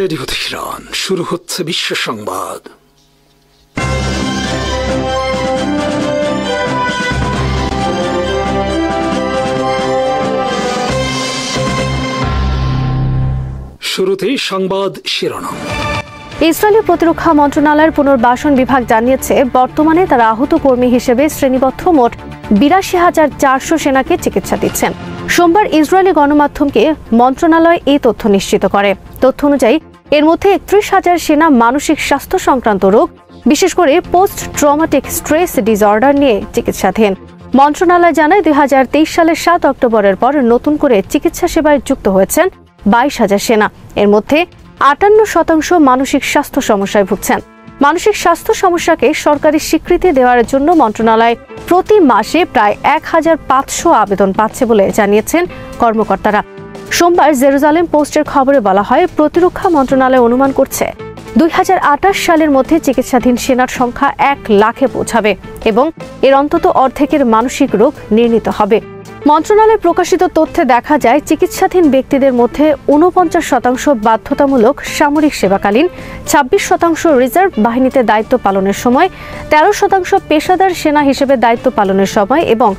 Radio Tehran, শুরু হচ্ছে বিশ্ব সংবাদ। শুরুতেই সংবাদ শিরোনাম। ইসরায়েলি প্রতিরক্ষা মন্ত্রণালয়ের পুনর্বাসন বিভাগ জানিয়েছে, বর্তমানে তারা আহত কর্মী হিসেবে শ্রেণীবদ্ধ মোট ৮২,৪০০ সেনাকে চিকিৎসা দিচ্ছেন। সোমবার ইসরায়েলি গণমাধ্যমকে মন্ত্রণালয় এই তথ্য নিশ্চিত করে। তথ্য অনুযায়ী এর মধ্যে ৩১,০০০ সেনা মানসিক স্বাস্থ্য সংক্রান্ত রোগ, বিশেষ করে পোস্ট ট্রমাটিক স্ট্রেস ডিসঅর্ডার নিয়ে চিকিৎসাধীন। মন্ত্রণালয় জানায়, ২০২৩ সালের ৭ অক্টোবরের পর নতুন করে চিকিৎসা সেবায় যুক্ত হয়েছেন ২২,০০০ সেনা। এর মধ্যে ৫৮% মানসিক স্বাস্থ্য সমস্যায় ভুগছেন। মানসিক স্বাস্থ্য সমস্যাকে সরকারি স্বীকৃতি দেওয়ার জন্য মন্ত্রণালয় প্রতি মাসে প্রায় ১৫০০ আবেদন পাচ্ছে বলে জানিয়েছেন কর্মকর্তারা। সোমবার জেরুজালেম পোস্টের খবরে বলা হয়, প্রতিরক্ষা মন্ত্রণালয় অনুমান করছে ২০২৮ সালের মধ্যে চিকিৎসাধীন সেনার সংখ্যা ১ লাখে পৌঁছাবে এবং এর অন্তত অর্ধেকের মানসিক রোগ নির্ণীত হবে। মন্ত্রণালয়ে প্রকাশিত তথ্যে দেখা যায়, চিকিৎসাধীন ব্যক্তিদের মধ্যে ৪৯% বাধ্যতামূলক সামরিক সেবাকালীন, ২৬% রিজার্ভ বাহিনীতে দায়িত্ব পালনের সময়, ১৩% পেশাদার সেনা হিসেবে দায়িত্ব পালনের সময় এবং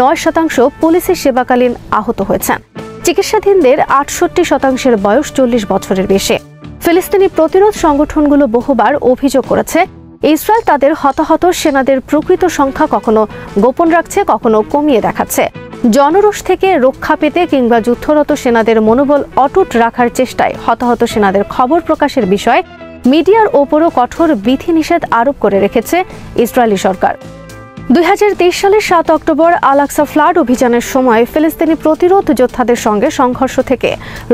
৯% পুলিশের সেবাকালীন আহত হয়েছেন। চিকিৎসাধীনদের ৬৮% বয়স ৪০ বছরের বেশি। ফিলিস্তিনি প্রতিরোধ সংগঠনগুলো বহুবার অভিযোগ করেছে, ইসরায়েল তাদের হতাহত সেনাদের প্রকৃত সংখ্যা কখনো গোপন রাখছে, কখনো কমিয়ে দেখাচ্ছে। জনরোষ থেকে রক্ষা পেতে কিংবা যুদ্ধরত সেনাদের মনোবল অটুট রাখার চেষ্টায় হতাহত সেনাদের খবর প্রকাশের বিষয়ে মিডিয়ার ওপরও কঠোর বিধিনিষেধ আরোপ করে রেখেছে ইসরায়েলি সরকার। ২০২৩ সালের ৭ অক্টোবর আল-আকসা ফ্লাড অভিযানের সময় ফিলিস্তিনি প্রতিরোধ যোদ্ধাদের সঙ্গে সংঘর্ষ থেকে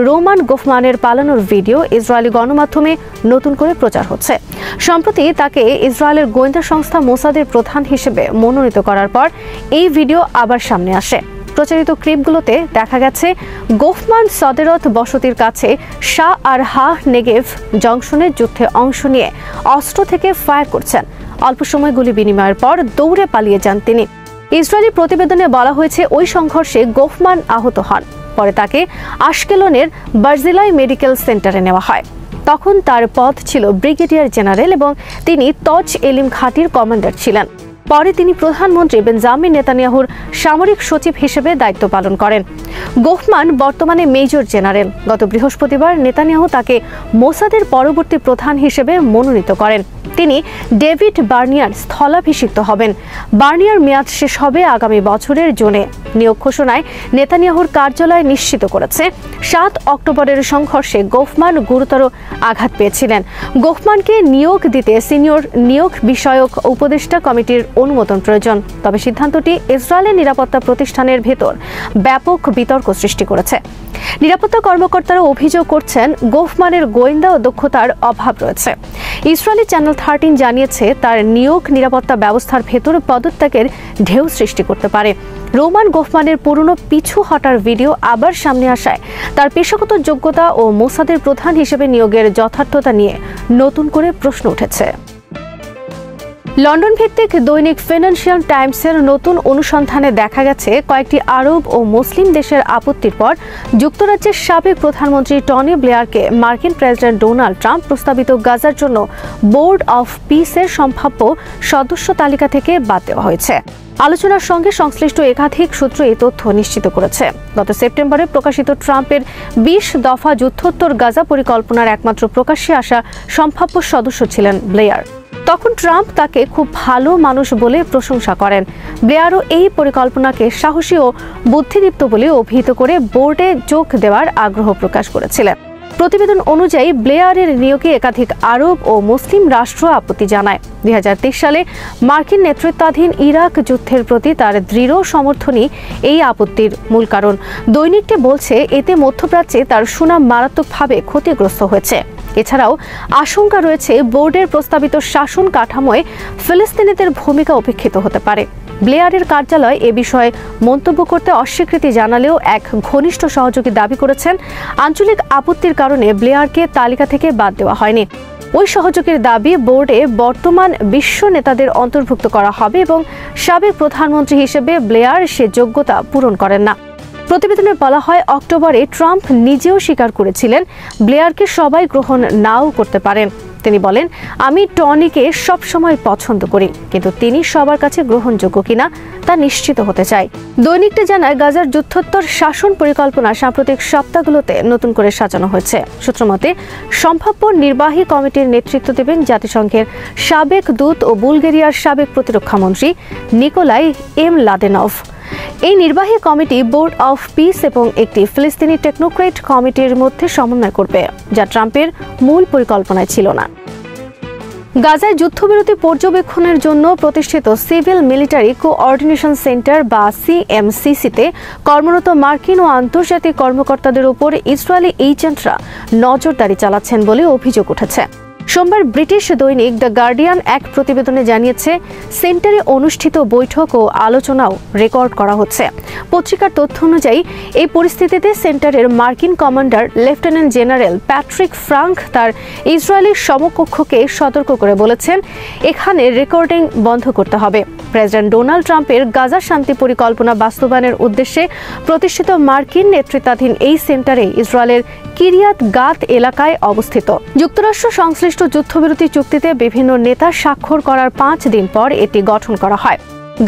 রোমান গোফমানের পালানোর ভিডিও ইসরায়েলি গণমাধ্যমে নতুন করে প্রচার হচ্ছে। সম্প্রতি তাকে ইসরায়েলের গোয়েন্দা সংস্থা মোসাদের প্রধান হিসেবে মনোনীত করার পর এই ভিডিও আবার সামনে আসে। প্রচারিত ক্লিপগুলোতে দেখা গেছে, গোফমান সদেরত বসতির কাছে শাহ আর হাহ নেগেভ জংশনের যুদ্ধে অংশ নিয়ে অস্ত্র থেকে ফায়ার করছেন। অল্প সময় গুলি বিনিময়ের পর দৌড়ে পালিয়ে যান তিনি। ইসরায়েলি প্রতিবেদনে বলা হয়েছে, ওই সংঘর্ষে গোফমান আহত হন। পরে তাকে আশকেলনের বার্জিলাই মেডিকেল সেন্টারে নেওয়া হয়। তখন তার পদ ছিল ব্রিগেডিয়ার জেনারেল এবং তিনি তজ এলিম ঘাঁটির কমান্ডার ছিলেন। পরে তিনি প্রধানমন্ত্রী বেঞ্জামিন নেতানিয়াহুর সামরিক সচিব হিসেবে দায়িত্ব পালন করেন। গোফমান বর্তমানে মেজর জেনারেল। গত বৃহস্পতিবার নেতানিয়াহু তাকে মোসাদের পরবর্তী প্রধান হিসেবে মনোনীত করেন। তিনি ডেভিড বার্নিয়ার স্থলাভিষিক্ত হবেন। বার্নিয়ার মেয়াদ শেষ হবে আগামী বছরের জুনে। নিয়োগ ঘোষণায় নেতানিয়াহুর কার্যালয় নিশ্চিত করেছে, ৭ অক্টোবরের সংঘর্ষে গোফমান গুরুতর আঘাত পেয়েছিলেন। গোফমানকে নিয়োগ দিতে সিনিয়র নিয়োগ বিষয়ক উপদেষ্টা কমিটির অনুমোদন প্রয়োজন। তবে সিদ্ধান্তটি ইসরায়েলের নিরাপত্তা প্রতিষ্ঠানের ভেতর ব্যাপক বিতর্ক সৃষ্টি করেছে। নিরাপত্তা কর্মকর্তারা অভিযোগ করছেন, গোফমানের গোয়েন্দা ও দক্ষতার অভাব রয়েছে। ইসরায়েলি চ্যানেল 13 জানিয়েছে, তার নিয়োগ নিরাপত্তা ব্যবস্থার ভেতর পদত্যাগের ঢেউ সৃষ্টি করতে পারে। রোমান গোফমানের পুরনো পিছু হটার ভিডিও আবার সামনে আসায় তার পেশাগত যোগ্যতা ও মোসাদের প্রধান হিসেবে নিয়োগের যথার্থতা নিয়ে নতুন করে প্রশ্ন উঠেছে। লন্ডন ভিত্তিক দৈনিক ফিনান্সিয়াল টাইমসের নতুন অনুসন্ধানে দেখা গেছে, কয়েকটি আরব ও মুসলিম দেশের আপত্তির পর যুক্তরাজ্যের সাবেক প্রধানমন্ত্রী টনি ব্লেয়ারকে মার্কিন প্রেসিডেন্ট ডোনাল্ড ট্রাম্প প্রস্তাবিত গাজার জন্য বোর্ড অফ পিসের সম্ভাব্য সদস্য তালিকা থেকে বাদ দেওয়া হয়েছে। আলোচনার সঙ্গে সংশ্লিষ্ট একাধিক সূত্র এই তথ্য নিশ্চিত করেছে। গত সেপ্টেম্বরে প্রকাশিত ট্রাম্পের ২০ দফা যুদ্ধোত্তর গাজা পরিকল্পনার একমাত্র প্রকাশ্যে আসা সম্ভাব্য সদস্য ছিলেন ব্লেয়ার। তখন ট্রাম্প তাকে খুব ভালো মানুষ বলে প্রশংসা করেন। ব্লেয়ারও এই পরিকল্পনাকে সাহসী ও বুদ্ধিদীপ্ত বলে অভিহিত করে বোর্ডে যোগ দেওয়ার আগ্রহ প্রকাশ করেছিলেন। প্রতিবেদন অনুযায়ী ব্লেয়ারের নিয়োগে একাধিক আরব ও মুসলিম রাষ্ট্র আপত্তি জানায়। ২০২৩ সালে মার্কিন নেতৃত্বাধীন ইরাক যুদ্ধের প্রতি তার দৃঢ় সমর্থনই এই আপত্তির মূল কারণ। দৈনিকটি বলছে, এতে মধ্যপ্রাচ্যে তার সুনাম মারাত্মকভাবে ক্ষতিগ্রস্ত হয়েছে। এছাড়াও আশঙ্কা রয়েছে, বোর্ডের প্রস্তাবিত শাসন কাঠামোয় ফিলিস্তিনিদের ভূমিকা উপেক্ষিত হতে পারে। ব্লেয়ারের কার্যালয় এ বিষয়ে মন্তব্য করতে অস্বীকৃতি জানালেও এক ঘনিষ্ঠ সহযোগী দাবি করেছেন, আঞ্চলিক আপত্তির কারণে ব্লেয়ারকে তালিকা থেকে বাদ দেওয়া হয়নি। ওই সহযোগীর দাবি, বোর্ডে বর্তমান বিশ্ব নেতাদের অন্তর্ভুক্ত করা হবে এবং সাবেক প্রধানমন্ত্রী হিসেবে ব্লেয়ার সে যোগ্যতা পূরণ করেন না। প্রতিবেদনে বলা হয়, অক্টোবরে ট্রাম্প নিজেও স্বীকার করেছিলেন ব্লেয়ারকে সবাই গ্রহণ নাও করতে পারেন। তিনি বলেন, আমি টনিকে সবসময় পছন্দ করি, কিন্তু তিনি সবার কাছে গ্রহণযোগ্য কিনা তা নিশ্চিত হতে চাই। দৈনিকটি জানায়, গাজার যুদ্ধোত্তর শাসন পরিকল্পনা সাম্প্রতিক সপ্তাহগুলোতে নতুন করে সাজানো হয়েছে। সূত্রমতে, সম্ভাব্য নির্বাহী কমিটির নেতৃত্ব দেবেন জাতিসংঘের সাবেক দূত ও বুলগেরিয়ার সাবেক প্রতিরক্ষামন্ত্রী নিকোলাই লাদেনভ। এই নির্বাহী কমিটি বোর্ড অফ পিস এবং একটি ফিলিস্তিনি টেকনোক্রেট কমিটির মধ্যে সমন্বয় করবে, যা ট্রাম্পের মূল পরিকল্পনায় ছিল না। গাজায় যুদ্ধবিরতি পর্যবেক্ষণের জন্য প্রতিষ্ঠিত সিভিল মিলিটারি কোঅর্ডিনেশন সেন্টার বা সিএমসিসিতে কর্মরত মার্কিন ও আন্তর্জাতিক কর্মকর্তাদের উপর ইসরায়েলি এজেন্টরা নজরদারি চালাচ্ছেন বলে অভিযোগ উঠেছে। সোমবার ব্রিটিশ দৈনিক দ্য গার্ডিয়ান এক প্রতিবেদনে জানিয়েছে, সেন্টারে অনুষ্ঠিত বৈঠক ও আলোচনাও রেকর্ড করা হচ্ছে। পত্রিকার তথ্য অনুযায়ী এই পরিস্থিতিতে সেন্টারের মার্কিন commander lieutenant general Patrick Frank তার ইসরায়েলি সমকক্ষকে সতর্ক করে বলেছেন, এখানে রেকর্ডিং বন্ধ করতে হবে। প্রেসিডেন্ট ডোনাল্ড ট্রাম্পের গাজা শান্তি পরিকল্পনা বাস্তবায়নের উদ্দেশ্যে প্রতিষ্ঠিত মার্কিন নেতৃত্বাধীন এই সেন্টারে ইসরায়েলের কিরিয়াত গাত এলাকায় অবস্থিত। যুক্তরাষ্ট্র সংশ্লিষ্ট যুদ্ধবিরতি চুক্তিতে বিভিন্ন নেতা স্বাক্ষর করার 5 দিন পর এটি গঠন করা হয়।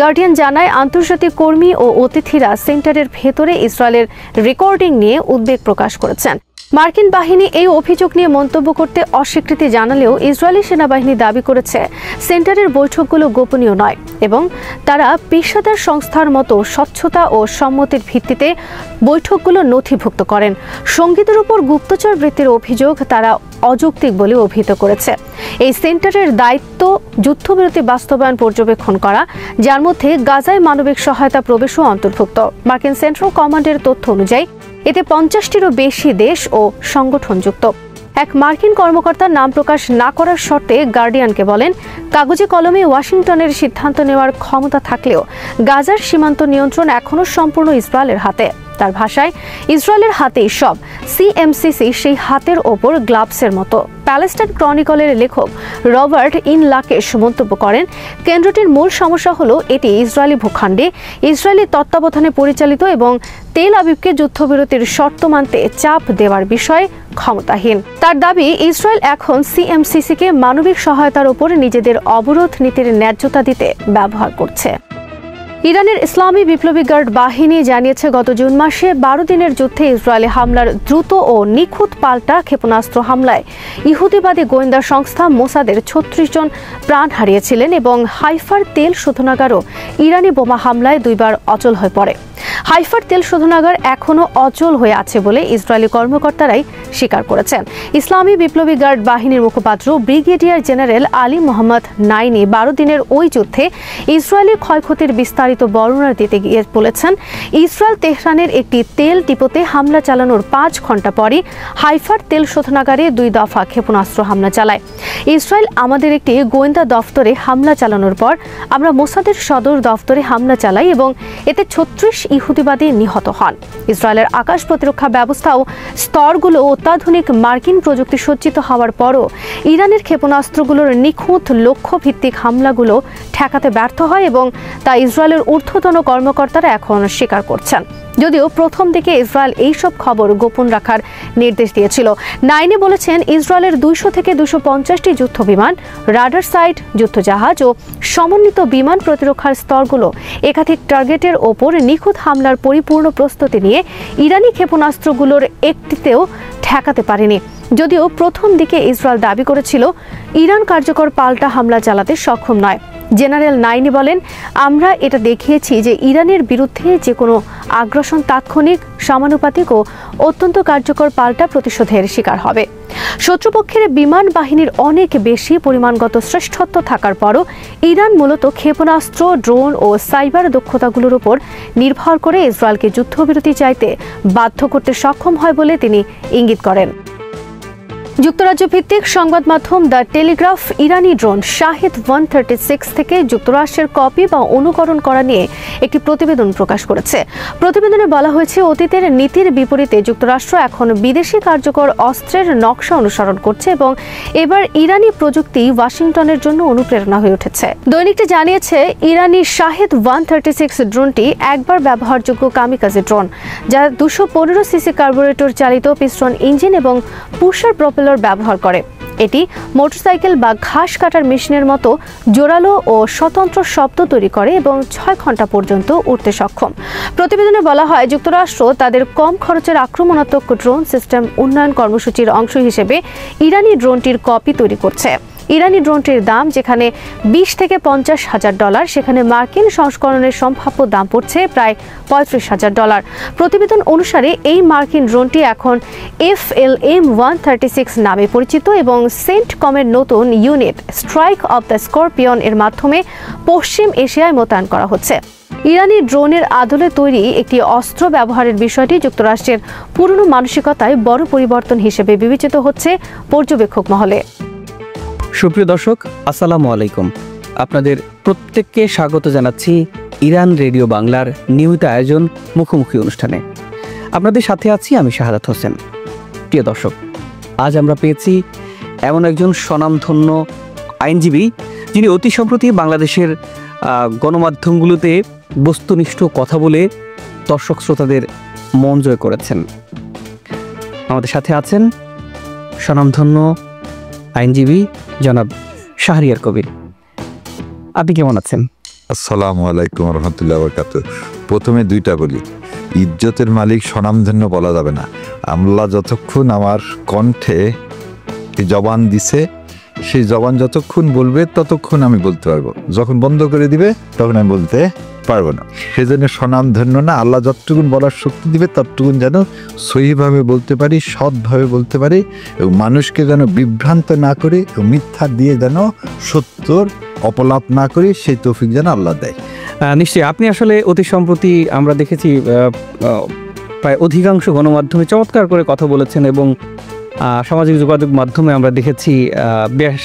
গার্ডিয়ান জানায়, আন্তর্জাতিক কর্মী ও অতিথিরা সেন্টারের ভেতরে ইসরায়েলের রেকর্ডিং নিয়ে উদ্বেগ প্রকাশ করেছেন। মার্কিন বাহিনী এই অভিযোগ নিয়ে মন্তব্য করতে অস্বীকৃতি জানালেও ইসরায়েলি সেনাবাহিনী দাবি করেছে সেন্টারের বৈঠকগুলো গোপনীয় নয় এবং তারা পেশাদার সংস্থার মতো স্বচ্ছতা ও সম্মতির ভিত্তিতে বৈঠকগুলো নথিভুক্ত করেন। সঙ্গীতের উপর গুপ্তচর বৃত্তির অভিযোগ তারা অযৌক্তিক বলে অভিহিত করেছে। এই সেন্টারের দায়িত্ব যুদ্ধবিরতি বাস্তবায়ন পর্যবেক্ষণ করা, যার মধ্যে গাজায় মানবিক সহায়তা প্রবেশও অন্তর্ভুক্ত। মার্কিন সেন্ট্রাল কমান্ডের তথ্য অনুযায়ী এতে 50টিরও বেশি দেশ ও সংগঠন যুক্ত। এক মার্কিন কর্মকর্তা নাম প্রকাশ না করার শর্তে গার্ডিয়ানকে বলেন, কাগজে কলমে ওয়াশিংটনের সিদ্ধান্ত নেওয়ার ক্ষমতা থাকলেও গাজার সীমান্ত নিয়ন্ত্রণ এখনও সম্পূর্ণ ইসরায়েলের হাতে। তার ভাষায়, ইসরায়েলের হাতেই সব। সিএমসিসি সেই হাতের ওপর গ্লাভসের মতো। প্যালেস্টাইন ক্রনিকলের লেখক রবার্ট ইনলাকেশ মন্তব্য করেন, কেন্দ্রটির মূল সমস্যা হলো এটি ইসরায়েলি ভূখণ্ডে ইসরায়েলি তত্ত্বাবধানে পরিচালিত এবং তেল আবিবকে যুদ্ধবিরতির শর্ত মানতে চাপ দেওয়ার বিষয়ে ক্ষমতাহীন। তার দাবি, ইসরায়েল এখন সিএমসিসিকে মানবিক সহায়তার উপর নিজেদের অবরোধ নীতির ন্যায্যতা দিতে ব্যবহার করছে। ইরানের ইসলামী বিপ্লবী গার্ড বাহিনী জানিয়েছে, গত জুন মাসে 12 দিনের যুদ্ধে ইসরায়েলি হামলার দ্রুত ও নিখুঁত পাল্টা ক্ষেপণাস্ত্র হামলায় ইহুদিবাদী গোয়েন্দা সংস্থা মোসাদের 36 জন প্রাণ হারিয়েছিলেন এবং হাইফার তেল শোধনাগারও ইরানি বোমা হামলায় 2 বার অচল হয়ে পড়ে। হাইফার তেল শোধনাগার এখনও অচল হয়ে আছে বলে ইসরায়েলি কর্মকর্তারাই স্বীকার করেছেন। ইসলামী বিপ্লবী গার্ড বাহিনীর মুখপাত্র ব্রিগেডিয়ার জেনারেল আলী মোহাম্মদ নাইনি 12 দিনের ওই যুদ্ধে ইসরায়েলি ক্ষয়ক্ষতির বিস্তারিত বর্ণনা দিতে গিয়ে বলেছেন, ইসরায়েল তেহরানের একটি তেল ডিপোতে হামলা চালানোর 5 ঘন্টা পরই হাইফার তেল শোধনাগারে 2 দফা ক্ষেপণাস্ত্র হামলা চালায়। ইসরায়েল আমাদের একটি গোয়েন্দা দফতরে হামলা চালানোর পর আমরা মোসাদের সদর দফতরে হামলা চালাই এবং এতে 36 ইহুদিবাদী নিহত হন। ইসরায়েলের আকাশ প্রতিরক্ষা ব্যবস্থা ও স্তরগুলো অত্যাধুনিক মার্কিন প্রযুক্তি সজ্জিত হওয়ার পরও ইরানের ক্ষেপণাস্ত্রগুলোর নিখুঁত লক্ষ্যভিত্তিক হামলাগুলো ঠেকাতে ব্যর্থ হয় এবং তা ইসরায়েলের ঊর্ধ্বতন কর্মকর্তারা এখন স্বীকার করছেন। যদিও প্রথম দিকে ইসরায়েল এইসব খবর গোপন রাখার নির্দেশ দিয়েছিল। নাইনি বলেছেন, ইসরায়েলের 200 থেকে 250টি যুদ্ধ বিমান, রাডার সাইট, যুদ্ধজাহাজ ও সমন্বিত বিমান প্রতিরক্ষার স্তরগুলো একাধিক টার্গেটের ওপর নিখুঁত হামলার পরিপূর্ণ প্রস্তুতি নিয়ে ইরানি ক্ষেপণাস্ত্রগুলোর একটিতেও ঠেকাতে পারেনি। যদিও প্রথম দিকে ইসরায়েল দাবি করেছিল ইরান কার্যকর পাল্টা হামলা চালাতে সক্ষম নয়। জেনারেল নাইনি বলেন, আমরা এটা দেখিয়েছি যে ইরানের বিরুদ্ধে যে কোনো আগ্রাসন তাৎক্ষণিক, সমানুপাতিক ও অত্যন্ত কার্যকর পাল্টা প্রতিশোধের শিকার হবে। শত্রুপক্ষের বিমান বাহিনীর অনেক বেশি পরিমাণগত শ্রেষ্ঠত্ব থাকার পরও ইরান মূলত ক্ষেপণাস্ত্র, ড্রোন ও সাইবার দক্ষতাগুলোর উপর নির্ভর করে ইসরায়েলকে যুদ্ধবিরতি চাইতে বাধ্য করতে সক্ষম হয় বলে তিনি ইঙ্গিত করেন। যুক্তরাজ্য ভিত্তিক সংবাদ মাধ্যম the Telegraph Irani drone Shahid 136 থেকে যুক্তরাষ্ট্রের কপি বা অনুকরণ করা নিয়ে একটি প্রতিবেদন প্রকাশ করেছে। প্রতিবেদনে বলা হয়েছে, অতীতের নীতির বিপরীতে যুক্তরাষ্ট্র এখন বিদেশি কার্যকর অস্ত্রের নকশা অনুসরণ করছে এবং এবার ইরানি প্রযুক্তি ওয়াশিংটনের জন্য অনুপ্রেরণা হয়ে উঠেছে। দৈনিকটি জানিয়েছে, ইরানি শাহিদ 136 ড্রোনটি একবার ব্যবহারযোগ্য কামিকাজে ড্রোন, যা 215 সিসি কার্বোরেটর চালিত পিস্টন ইঞ্জিন এবং পুশার প্রপেলার ব্যবহার করে। এটি মোটরসাইকেল বা ঘাস কাটার মেশিনের মতো জোরালো ও স্বতন্ত্র শব্দ তৈরি করে এবং 6 ঘন্টা পর্যন্ত উড়তে সক্ষম। প্রতিবেদনে বলা হয়, যুক্তরাষ্ট্র তাদের কম খরচের আক্রমণাত্মক ড্রোন সিস্টেম উন্নয়ন কর্মসূচির অংশ হিসেবে ইরানি ড্রোনটির কপি তৈরি করছে। ইরানি ড্রোনটির দাম যেখানে $20,000 থেকে $50,000, সেখানে মার্কিন সংস্করণের সম্ভাব্য দাম পড়ছে প্রায় $35,000। প্রতিবেদন অনুসারে এই মার্কিন ড্রোনটি এখন FLM 136 নামে পরিচিত এবং সেন্টকমের নতুন unit strike of the scorpion এর মাধ্যমে পশ্চিম এশিয়ায় মোতায়েন করা হচ্ছে। ইরানি ড্রোনের আদলে তৈরি একটি অস্ত্র ব্যবহারের বিষয়টি যুক্তরাষ্ট্রের পুরনো মানসিকতায় বড় পরিবর্তন হিসেবে বিবেচিত হচ্ছে পর্যবেক্ষক মহলে। সুপ্রিয় দর্শক, আসসালামু আলাইকুম। আপনাদের প্রত্যেককে স্বাগত জানাচ্ছি ইরান রেডিও বাংলার নিয়মিত আয়োজন মুখোমুখি অনুষ্ঠানে। আপনাদের সাথে আছি আমি শাহাদাত হোসেন। প্রিয় দর্শক, আজ আমরা পেয়েছি এমন একজন স্বনামধন্য আইনজীবী, যিনি অতি সম্প্রতি বাংলাদেশের গণমাধ্যমগুলোতে বস্তুনিষ্ঠ কথা বলে দর্শক শ্রোতাদের মন জয় করেছেন। আমাদের সাথে আছেন স্বনামধন্য আইনজীবী জনাব শাহরিয়ার কবির। আপনি কেমন আছেন? আসসালামু আলাইকুম রহমতুল্লাহ বরকাতুহ। প্রথমে দুইটা বলি, ইজ্জতের মালিক স্বনামধন্য বলা যাবে না। আল্লাহ যতক্ষণ আমার কণ্ঠে জবান দিছে, সেই জবান যতক্ষণ বলবে ততক্ষণ আমি বলতে পারবো, যখন বন্ধ করে দিবে তখন আমি বলতে পারবো না। সেজন্য স্বনামধন্য না, আল্লাহ যতটুকুন বলার শক্তি দিবে ততটুকুন যেন সহিভাবে বলতে পারি, সৎভাবে বলতে পারি এবং মানুষকে যেন বিভ্রান্ত না করি এবং মিথ্যা দিয়ে যেন সত্যর অপলাপ না করি, সেই তৌফিক যেন আল্লাহ দেয়। নিশ্চয়ই আপনি আসলে অতি সম্প্রতি আমরা দেখেছি প্রায় অধিকাংশ গণমাধ্যমে চমৎকার করে কথা বলেছেন এবং সামাজিক যোগাযোগ মাধ্যমে আমরা দেখেছি বেশ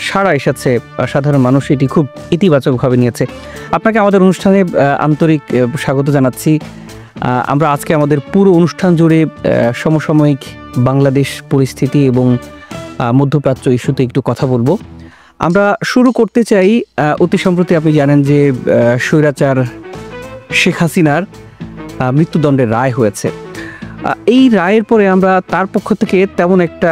সাড়া এসেছে, সাধারণ মানুষ এটি খুব ইতিবাচকভাবে নিয়েছে। আপনাকে আমাদের অনুষ্ঠানে আন্তরিক স্বাগত জানাচ্ছি। আমরা আজকে আমাদের পুরো অনুষ্ঠান জুড়ে সমসাময়িক বাংলাদেশ পরিস্থিতি এবং মধ্যপ্রাচ্য ইস্যুতে একটু কথা বলবো। আমরা শুরু করতে চাই, অতি সম্প্রতি আপনি জানেন যে স্বৈরাচার শেখ হাসিনার মৃত্যুদণ্ডের রায় হয়েছে। এই রায়ের পরে আমরা তার পক্ষ থেকে তেমন একটা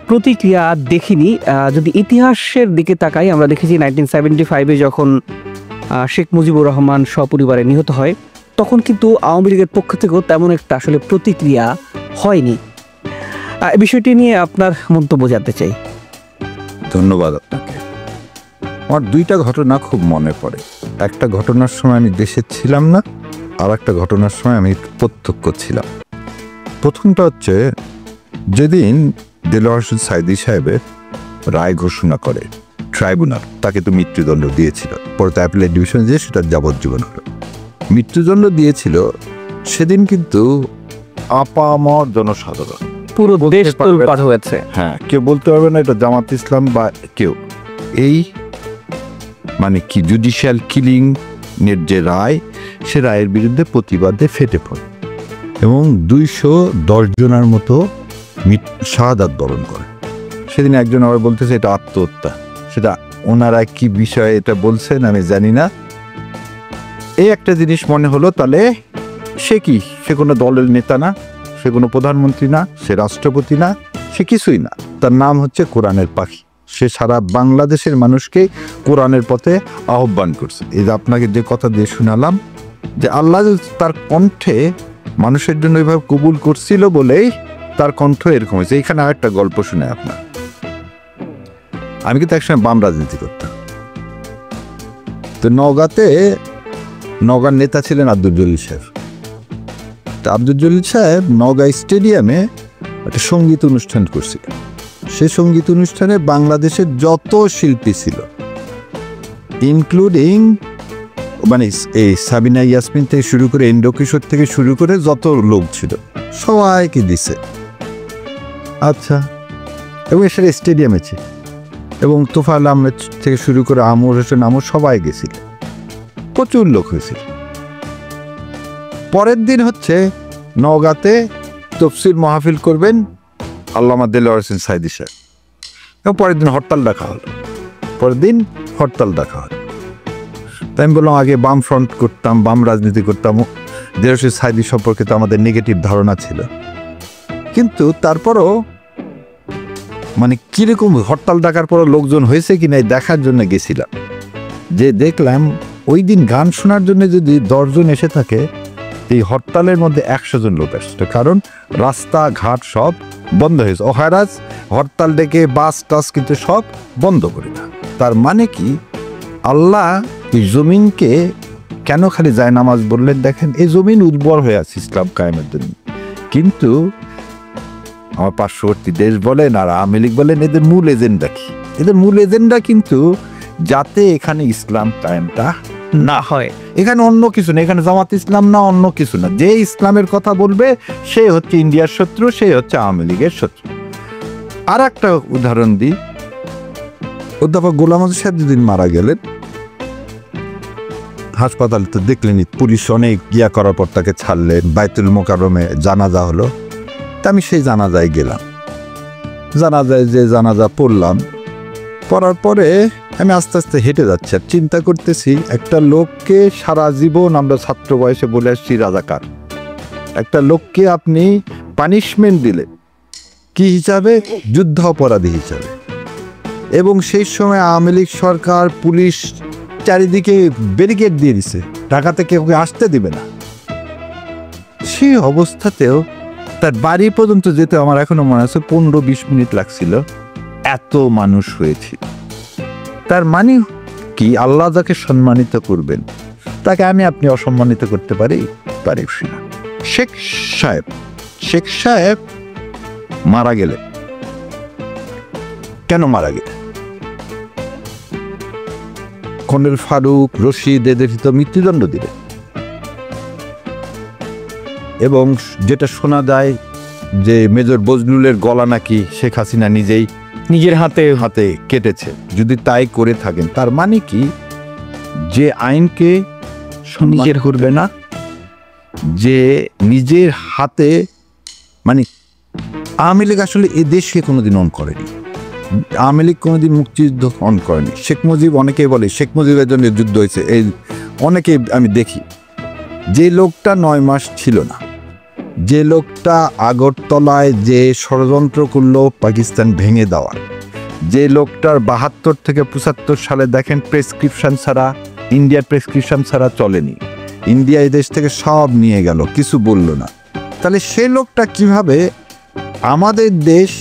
প্রতিক্রিয়া দেখিনি। যদি ইতিহাসের দিকে তাকাই, আমরা দেখেছি 1975-এ যখন শেখ মুজিবুর রহমান সপরিবারে নিহত হয়, তখন কিন্তু আওয়ামী লীগের পক্ষ থেকেও তেমন একটা আসলে প্রতিক্রিয়া হয়নি। বিষয়টি নিয়ে আপনার মন্তব্য জানতে চাই। ধন্যবাদ আপনাকে। আমার দুইটা ঘটনা খুব মনে পড়ে। একটা ঘটনার সময় আমি দেশে ছিলাম না, আর একটা ঘটনার সময় আমি প্রত্যক্ষ ছিলাম। প্রথমটা হচ্ছে যেদিন দেলোয়ার হোসেন সাইদি সাহেবের রায় ঘোষণা করে ট্রাইব্যুনাল, তাকে তো মৃত্যুদণ্ড দিয়েছিল, পরে তো অ্যাপিলেট ডিভিশন দিয়ে সেটা যাবজ্জীবন হলো। মৃত্যুদণ্ড দিয়েছিল সেদিন কিন্তু আপামর জনসাধারণ, পুরো দেশ তোলপাড় হয়েছে। হ্যাঁ, কেউ বলতে পারবে না এটা জামাত ইসলাম বা কেউ। এই মানে কি জুডিশিয়াল কিলিং এর যে রায়, সে রায়ের বিরুদ্ধে প্রতিবাদে ফেটে পড়ে এবং 210 জনের মতো শাহাদাত বরণ করে। সেদিন একজন আবার বলতেছে এটা আত্মহত্যা। সেটা ওনারা কি বিষয়ে এটা বলছেন আমি জানি না। এই একটা জিনিস মনে হলো, তাহলে সে কি, সে কোনো দলের নেতা না, সে কোনো প্রধানমন্ত্রী না, সে রাষ্ট্রপতি না, সে কিছুই না। তার নাম হচ্ছে কোরআনের পাখি। সে সারা বাংলাদেশের মানুষকে কোরআনের পথে আহ্বান করছে। এই যে আপনাকে যে কথা দিয়ে শোনালাম, যে আল্লাহ তার কণ্ঠে মানুষের জন্য এইভাবে কবুল করছিল বলেই তার কণ্ঠ এরকম হয়েছে। এইখানে আর একটা গল্প শুনে আপনার, আমি কিন্তু একসময় বাম রাজনীতি করতাম। তো নওগাঁর নেতা ছিলেন আব্দুল জলিল সাহেব। তা আব্দুল জলিল সাহেব নওগাঁ স্টেডিয়ামে একটা সঙ্গীত অনুষ্ঠান করছিলেন। সে সঙ্গীত অনুষ্ঠানে বাংলাদেশের যত শিল্পী ছিল, ইনক্লুডিং মানে এই সাবিনা ইয়াসমিন থেকে শুরু করে ইন্দ্র কিশোর থেকে শুরু করে যত লোক ছিল সবাইকে দিছে। আচ্ছা, এবং সেটা স্টেডিয়ামে ছিল এবং তোফায়েল আহমেদ থেকে শুরু করে আমর হোসেন আমর সবাই গেছিল, প্রচুর লোক হয়েছিল। পরের দিন হচ্ছে নওগাঁতে তফসির মাহফিল করবেন আল্লামা দেলোয়ার হোসেন সাইদি সাহেব, এবং পরের দিন হরতাল ডাকা হলো। তাই আমি বললাম আগে বাম ফ্রন্ট করতাম, বাম রাজনীতি করতাম, দেলোয়ার হোসেন সাইদি সম্পর্কে তো আমাদের নেগেটিভ ধারণা ছিল, কিন্তু তারপরও মানে কিরকম হরতাল ডাকার পরও লোকজন হয়েছে কি না দেখার জন্য গেছিলাম। যে দেখলাম ওই দিন গান শোনার জন্য যদি 10 জন এসে থাকে, এই হরতালের মধ্যে 100 জন লোক আসছে, কারণ রাস্তাঘাট সব বন্ধ হয়েছে। অহারাজ হরতাল ডেকে বাস টাস কিন্তু সব বন্ধ করে না। তার মানে কি আল্লাহ এই জমিনকে কেন খালি যায় নামাজ বললেন? দেখেন এই জমিন উর্বর হয়ে আছে ইসলাম কায়েমের জন্য, কিন্তু আমার পার্শ্ববর্তী দেশ বলেন আর আওয়ামী লীগ বলেন, এদের মূল এজেন্ডা কি? এদের মূল এজেন্ডা কিন্তু যাতে এখানে ইসলাম কায়েমটা না হয়। এখানে অন্য কিছু না, এখানে জামাত ইসলাম না, অন্য কিছু না। যে ইসলামের কথা বলবে সে হচ্ছে ইন্ডিয়ার শত্রু, সে হচ্ছে আওয়ামী লীগের শত্রু। আর একটা উদাহরণ দিই, অধ্যাপক গোলাম আজম সাহেব যেদিন মারা গেলেন হাসপাতালে, তো দেখলেনি পুলিশ অনেক গিয়া করার পর তাকে ছাড়লেন, বাইতুল মোকাররমে জানাজা হলো। তা আমি সেই জানাজায় গেলাম, জানাজা পড়লাম। পড়ার পরে আমি আস্তে আস্তে হেঁটে যাচ্ছি আর চিন্তা করতেছি, একটা লোককে সারা জীবন আমরা ছাত্র বয়সে বলে আসছি রাজাকার, একটা লোককে আপনি পানিশমেন্ট দিলে কি হিসাবে? যুদ্ধ অপরাধী হিসাবে। এবং সেই সময় আওয়ামী লীগ সরকার, পুলিশ চারিদিকে ব্যারিকেড দিয়ে দিছে, ঢাকা থেকে ওকে আসতে দিবে না। সেই অবস্থাতেও তার বাড়ি পর্যন্ত যেতে আমার এখনো মনে আছে 15-20 মিনিট লাগছিল, এত মানুষ হয়েছিল। তার মানে কি আল্লাহ যাকে সম্মানিত করবেন তাকে আপনি অসম্মানিত করতে পারি না। শেখ সাহেব মারা গেলে, কেন মারা গেলে? কর্নেল ফারুক, রশিদ এদের তো মৃত্যুদণ্ড দিলেন, এবং যেটা শোনা যায় যে মেজর বজলুলের গলা নাকি শেখ হাসিনা নিজের হাতে কেটেছে। যদি তাই করে থাকেন, তার মানে কি যে আইনকে নিজের করবে না, যে নিজের হাতে, মানে আওয়ামী লীগ আসলে এ দেশকে কোনোদিন অন করেনি, আওয়ামী লীগ কোনোদিন মুক্তিযুদ্ধ অন করেনি। শেখ মুজিব, অনেকেই বলে শেখ মুজিবের জন্য যুদ্ধ হয়েছে, এই অনেকে আমি দেখি। যে লোকটা 9 মাস ছিল না, যে লোকটা আগরতলায় যে ষড়যন্ত্র করলো পাকিস্তান ভেঙে দেওয়ার, যে লোকটার 72 থেকে 75 সালে দেখেন প্রেসক্রিপশন ছাড়া, ইন্ডিয়ার প্রেসক্রিপশন ছাড়া চলেনি, ইন্ডিয়া এই দেশ থেকে সব নিয়ে গেল, কিছু বলল না। তাহলে সে লোকটা কিভাবে আমাদের দেশ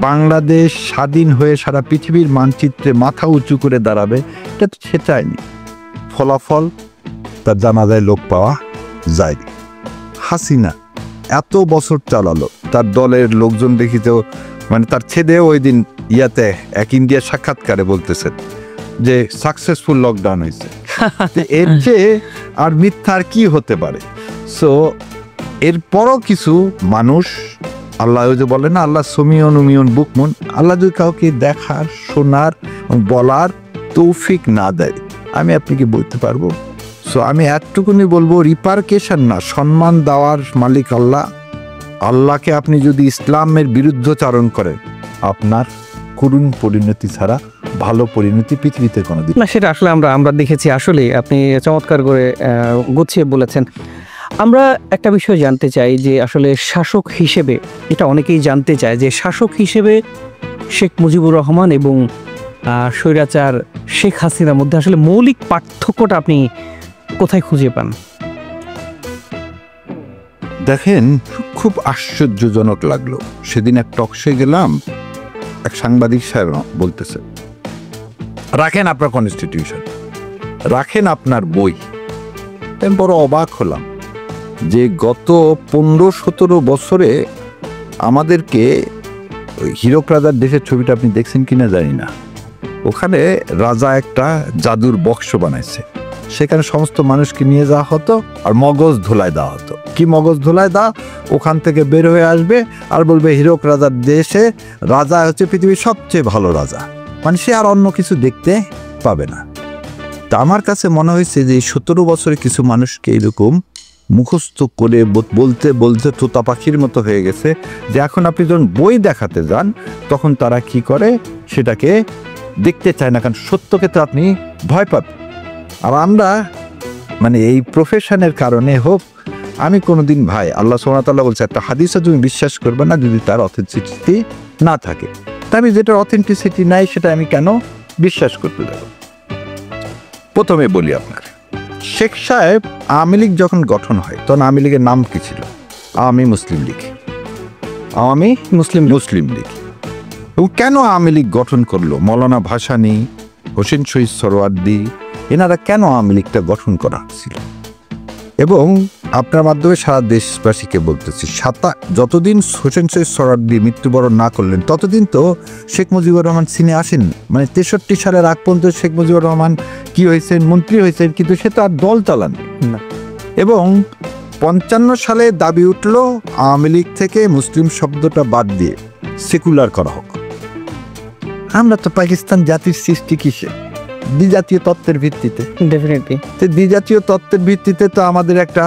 বাংলাদেশ স্বাধীন হয়ে সারা পৃথিবীর মানচিত্রে মাথা উঁচু করে দাঁড়াবে? এটা তো সে চায়নি। ফলাফল তার জানাজায় লোক পাওয়া যায়নি। হাসিনা এত বছর চালালো, তার দলের লোকজন দেখিতেও, মানে তার ছেলেও ওই দিন ইয়াতে এক ইন্ডিয়ার সাক্ষাৎকারে বলতেছেন যে সাকসেসফুল লকডাউন হয়েছে। এর চেয়ে আর মিথ্যার কি হতে পারে? সো এরপরও কিছু মানুষ, আল্লাহ যে বলে না আল্লাহ সমিয়ন উমিয়ন বুকমন, আল্লাহ যদি কাউকে দেখার, শোনার, বলার তৌফিক না দেয়, আমি আপনাকে বলতে পারবো। সো আমি এতটুকুনি বলবো, রিপারকেশন না, সম্মান দেওয়ার মালিক আল্লাহ। আল্লাহকে আপনি যদি ইসলামের বিরুদ্ধচারণ করেন, আপনার করুণ পরিণতি ছাড়া ভালো পরিণতি পৃথিবীতে কোনোদিন না। সেটা আসলে আমরা দেখেছি। আসলে আপনি চমৎকার করে গুছিয়ে বলেছেন। আমরা একটা বিষয় জানতে চাই যে আসলে শাসক হিসেবে, এটা অনেকেই জানতে চায় যে শাসক হিসেবে শেখ মুজিবুর রহমান এবং স্বৈরাচার শেখ হাসিনার মধ্যে আসলে মৌলিক পার্থক্যটা আপনি কোথায় খুঁজে পান? দেখেন, খুব আশ্চর্যজনক লাগলো। সেদিন এক টকশে গেলাম, এক সাংবাদিক সাহেব বলতেছে, রাখেন আপনার কনস্টিটিউশন, রাখেন আপনার বই। আমি বড় অবাক হলাম যে গত 15-17 বছরে আমাদেরকে হীরক রাজার দেশের ছবিটা আপনি দেখছেন কিনা জানি না, ওখানে রাজা একটা জাদুর বক্স বানাইছে, সেখানে সমস্ত মানুষকে নিয়ে যাওয়া হতো আর মগজ ধোলায় দেওয়া হতো। কি মগজ ধোলায় দেওয়া? ওখান থেকে বের হয়ে আসবে আর বলবে হীরক রাজার দেশে রাজা হচ্ছে পৃথিবীর সবচেয়ে ভালো রাজা, মানে সে আর অন্য কিছু দেখতে পাবে না। তা আমার কাছে মনে হয়েছে যে 17 বছরে কিছু মানুষকে এরকম মুখস্থ করে বলতে বলতে তোতা পাখির মতো হয়ে গেছে যে এখন আপনি যখন বই দেখাতে যান তখন তারা কি করে সেটাকে দেখতে চায় না, কারণ সত্যকে তো আপনি ভয় পাবেন। আর আমরা মানে এই প্রফেশনের কারণে হোক, আমি কোনোদিন ভাই আল্লাহ সুবহানাহু ওয়া তাআলা বলছে একটা হাদিসও তুমি বিশ্বাস করবে না যদি তার অথেন্টিসিটি না থাকে। তা আমি যেটার অথেন্টিসিটি নাই সেটা আমি কেন বিশ্বাস করতে যাব? প্রথমে বলি আপনার, শেখ সাহেব আওয়ামী লীগ যখন গঠন হয় তখন আওয়ামী লীগের নাম কি ছিল? আওয়ামী মুসলিম লীগ। আওয়ামী মুসলিম লীগ। এবং কেন আওয়ামী লীগ গঠন করলো? মৌলানা ভাসানী, হোসেন শহীদ সোহরাওয়ার্দী, এনারা কেন আওয়ামী লীগটা গঠন করা হয়েছিল? এবং আপনার মাধ্যমে সারা দেশবাসীকে বলতেছি, যতদিন হোসেন শহীদ সোহরাওয়ার্দী মৃত্যুবরণ না করলেন ততদিন তো শেখ মুজিবুর রহমান সিনে আসেন। মানে 63 সালের আগ পর্যন্ত শেখ মুজিবুর রহমান কি হয়েছেন? মন্ত্রী হয়েছেন, কিন্তু সে তো আর দল চালান না। এবং 55 সালে দাবি উঠল আওয়ামী লীগ থেকে মুসলিম শব্দটা বাদ দিয়ে সেকুলার করা হোক। আমরা তো পাকিস্তান জাতির সৃষ্টি কিসে? দ্বিজাতীয় তত্ত্বের ভিত্তিতে। ডেফিনেটলি দ্বিজাতীয় তত্ত্বের ভিত্তিতে তো আমাদের একটা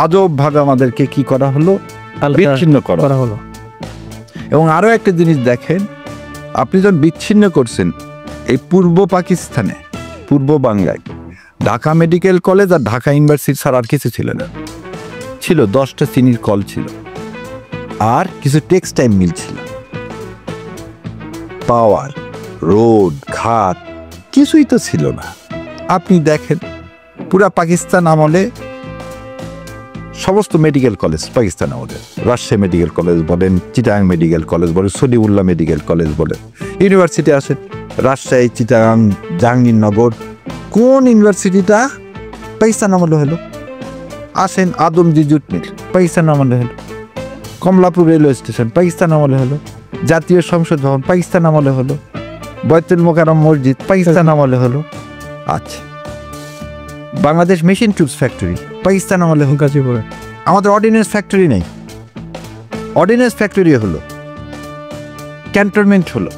আজব ভাবে আমাদেরকে কি করা হলো? বিচ্ছিন্ন করা হলো। এবং আরো একটা জিনিস দেখেন, আপনি যখন বিচ্ছিন্ন করছেন এই পূর্ব পাকিস্তানে, পূর্ব বাংলায় ঢাকা মেডিকেল কলেজ আর ঢাকা ইউনিভার্সিটি ছাড়া আর কিছু ছিল না। ছিল 10টা চিনির কল ছিল আর কিছু টেক্সটাইল মিল ছিল। পাওয়ার, রোড, ঘাট কিছুই তো ছিল না। আপনি দেখেন পুরা পাকিস্তান আমলে সমস্ত মেডিকেল কলেজ, পাকিস্তান আমলে রাজশাহী মেডিকেল কলেজ বলেন, চিটাগাং মেডিকেল কলেজ বলেন, সলিউল্লাহ মেডিকেল কলেজ বলেন, ইউনিভার্সিটি আসেন রাজশাহী, চিটাগাং, জাহাঙ্গীরনগর। কোন ইউনিভার্সিটিটা পাকিস্তান আমলে হলো? আসেন আদমজি জুট মিল পাকিস্তান আমলে হলো, কমলাপুর রেলওয়ে স্টেশন পাকিস্তান আমলে হলো, জাতীয় সংসদ ভবন পাকিস্তান আমলে হলো, বয়তুল মোকাররম মসজিদ পাকিস্তান আমলে হলো। আচ্ছা, Bangladesh machine tools factory Pakistan আমলে হলো। গাজীপুরে আমাদের অর্ডিন্যান্স ফ্যাক্টরি নেই, অর্ডিন্যান্স ফ্যাক্টরি হলো, ক্যান্টনমেন্ট হলো,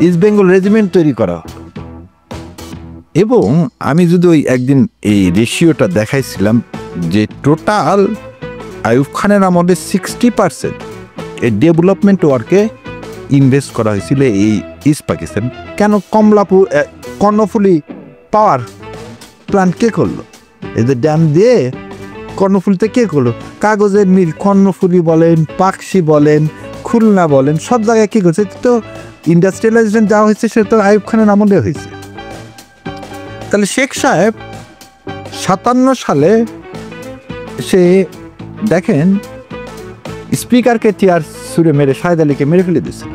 ইস্ট বেঙ্গল রেজিমেন্ট তৈরি করা হলো। এবং আমি যদি ওই একদিন এই রেশিওটা দেখাইছিলাম যে টোটাল আইয়ুব খানের আমলে 60% এই ডেভেলপমেন্ট ওয়ার্কে ইনভেস্ট করা হয়েছিল এই ইস্ট পাকিস্তান। কেন? কমলাপুর, কর্ণফুলী পাওয়ার প্ল্যান্ট কে করলো? এই যে ড্যাম দিয়ে কর্ণফুলীতে কে করলো? কাগজের মিল কর্ণফুলী বলেন, পাকশি বলেন, খুলনা বলেন, সব জায়গায় কি করছে? তো ইন্ডাস্ট্রিয়ালাইজেশন যা হয়েছে সেটা তো আইয়ুব খানের আমলে হয়েছে। তাহলে শেখ সাহেব 57 সালে সে দেখেন স্পিকারকে চেয়ার ছুঁড়ে মেরে শাহেদ আলীকে মেরে ফেলে দিচ্ছে।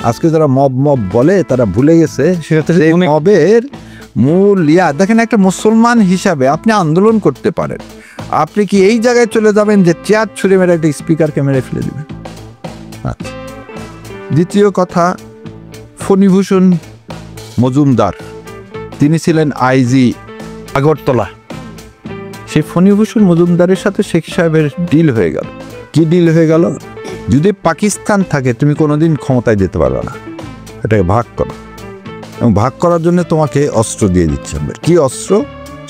আজকে যারা মব বলে তারা ভুলে গেছে মবের মূল দেখেন, একটা মুসলমান হিসাবে আপনি আন্দোলন করতে পারেন, আপনি কি এই জায়গায় চলে যাবেন যে চেয়ার ছুঁড়ে মেরে একটা স্পিকারকে মেরে ফেলে দিবেন? আচ্ছা, দ্বিতীয় কথা, ফণীভূষণ মজুমদার তিনি ছিলেন আইজি আগরতলা। সেই ফণীভূষণ মজুমদারের সাথে শেখ সাহেবের ডিল হয়ে গেল। কি ডিল হয়ে গেল? যদি পাকিস্তান থাকে তুমি কোনোদিন ক্ষমতায় যেতে পারবে না, এটাকে ভাগ করো, এবং ভাগ করার জন্য তোমাকে অস্ত্র দিয়ে দিচ্ছে। কি অস্ত্র?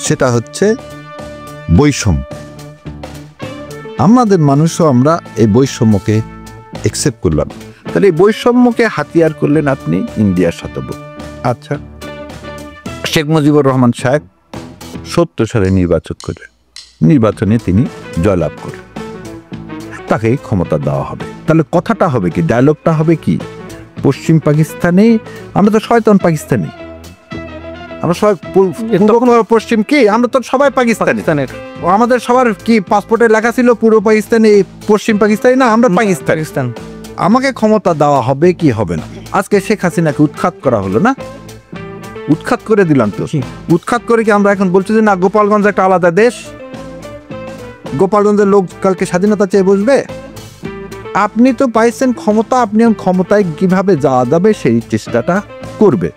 সেটা হচ্ছে বৈষম্য। আমাদের মানুষও আমরা এই বৈষম্যকে অ্যাকসেপ্ট করলাম। তাহলে এই বৈষম্যকে হাতিয়ার করলেন আপনি ইন্ডিয়ার সাথে। আচ্ছা, শেখ মুজিবুর রহমান সাহেব 70 সালে নির্বাচন করলেন, নির্বাচনে তিনি জয়লাভ করেন, তাকে ক্ষমতা দেওয়া হবে। তাহলে কথাটা হবে কি, ডায়লগটা হবে কি? পশ্চিম পাকিস্তানে আমরা তো শয়তান পাকিস্তানি, আমরা সবাই পশ্চিম কি, আমরা তো সবাই পাকিস্তানের। আমাদের সবার কি পাসপোর্টে লেখা ছিল পূর্ব পাকিস্তানি, পশ্চিম পাকিস্তানি না, আমরা পাকিস্তান। আমাকে ক্ষমতা দেওয়া হবে কি হবে না? আজকে শেখ হাসিনাকে উৎখাত করা হলো না, উৎখাত করে দিলাম তো। উৎখাত করে কি আমরা এখন বলছি যে না গোপালগঞ্জ একটা আলাদা দেশ, গোপালগঞ্জের লোক কালকে স্বাধীনতা চেয়ে বসবে? আপনি তো পাইছেন ক্ষমতা, আপনি ক্ষমতায় কিভাবে যাওয়া যাবে সেই চেষ্টাটা করবে।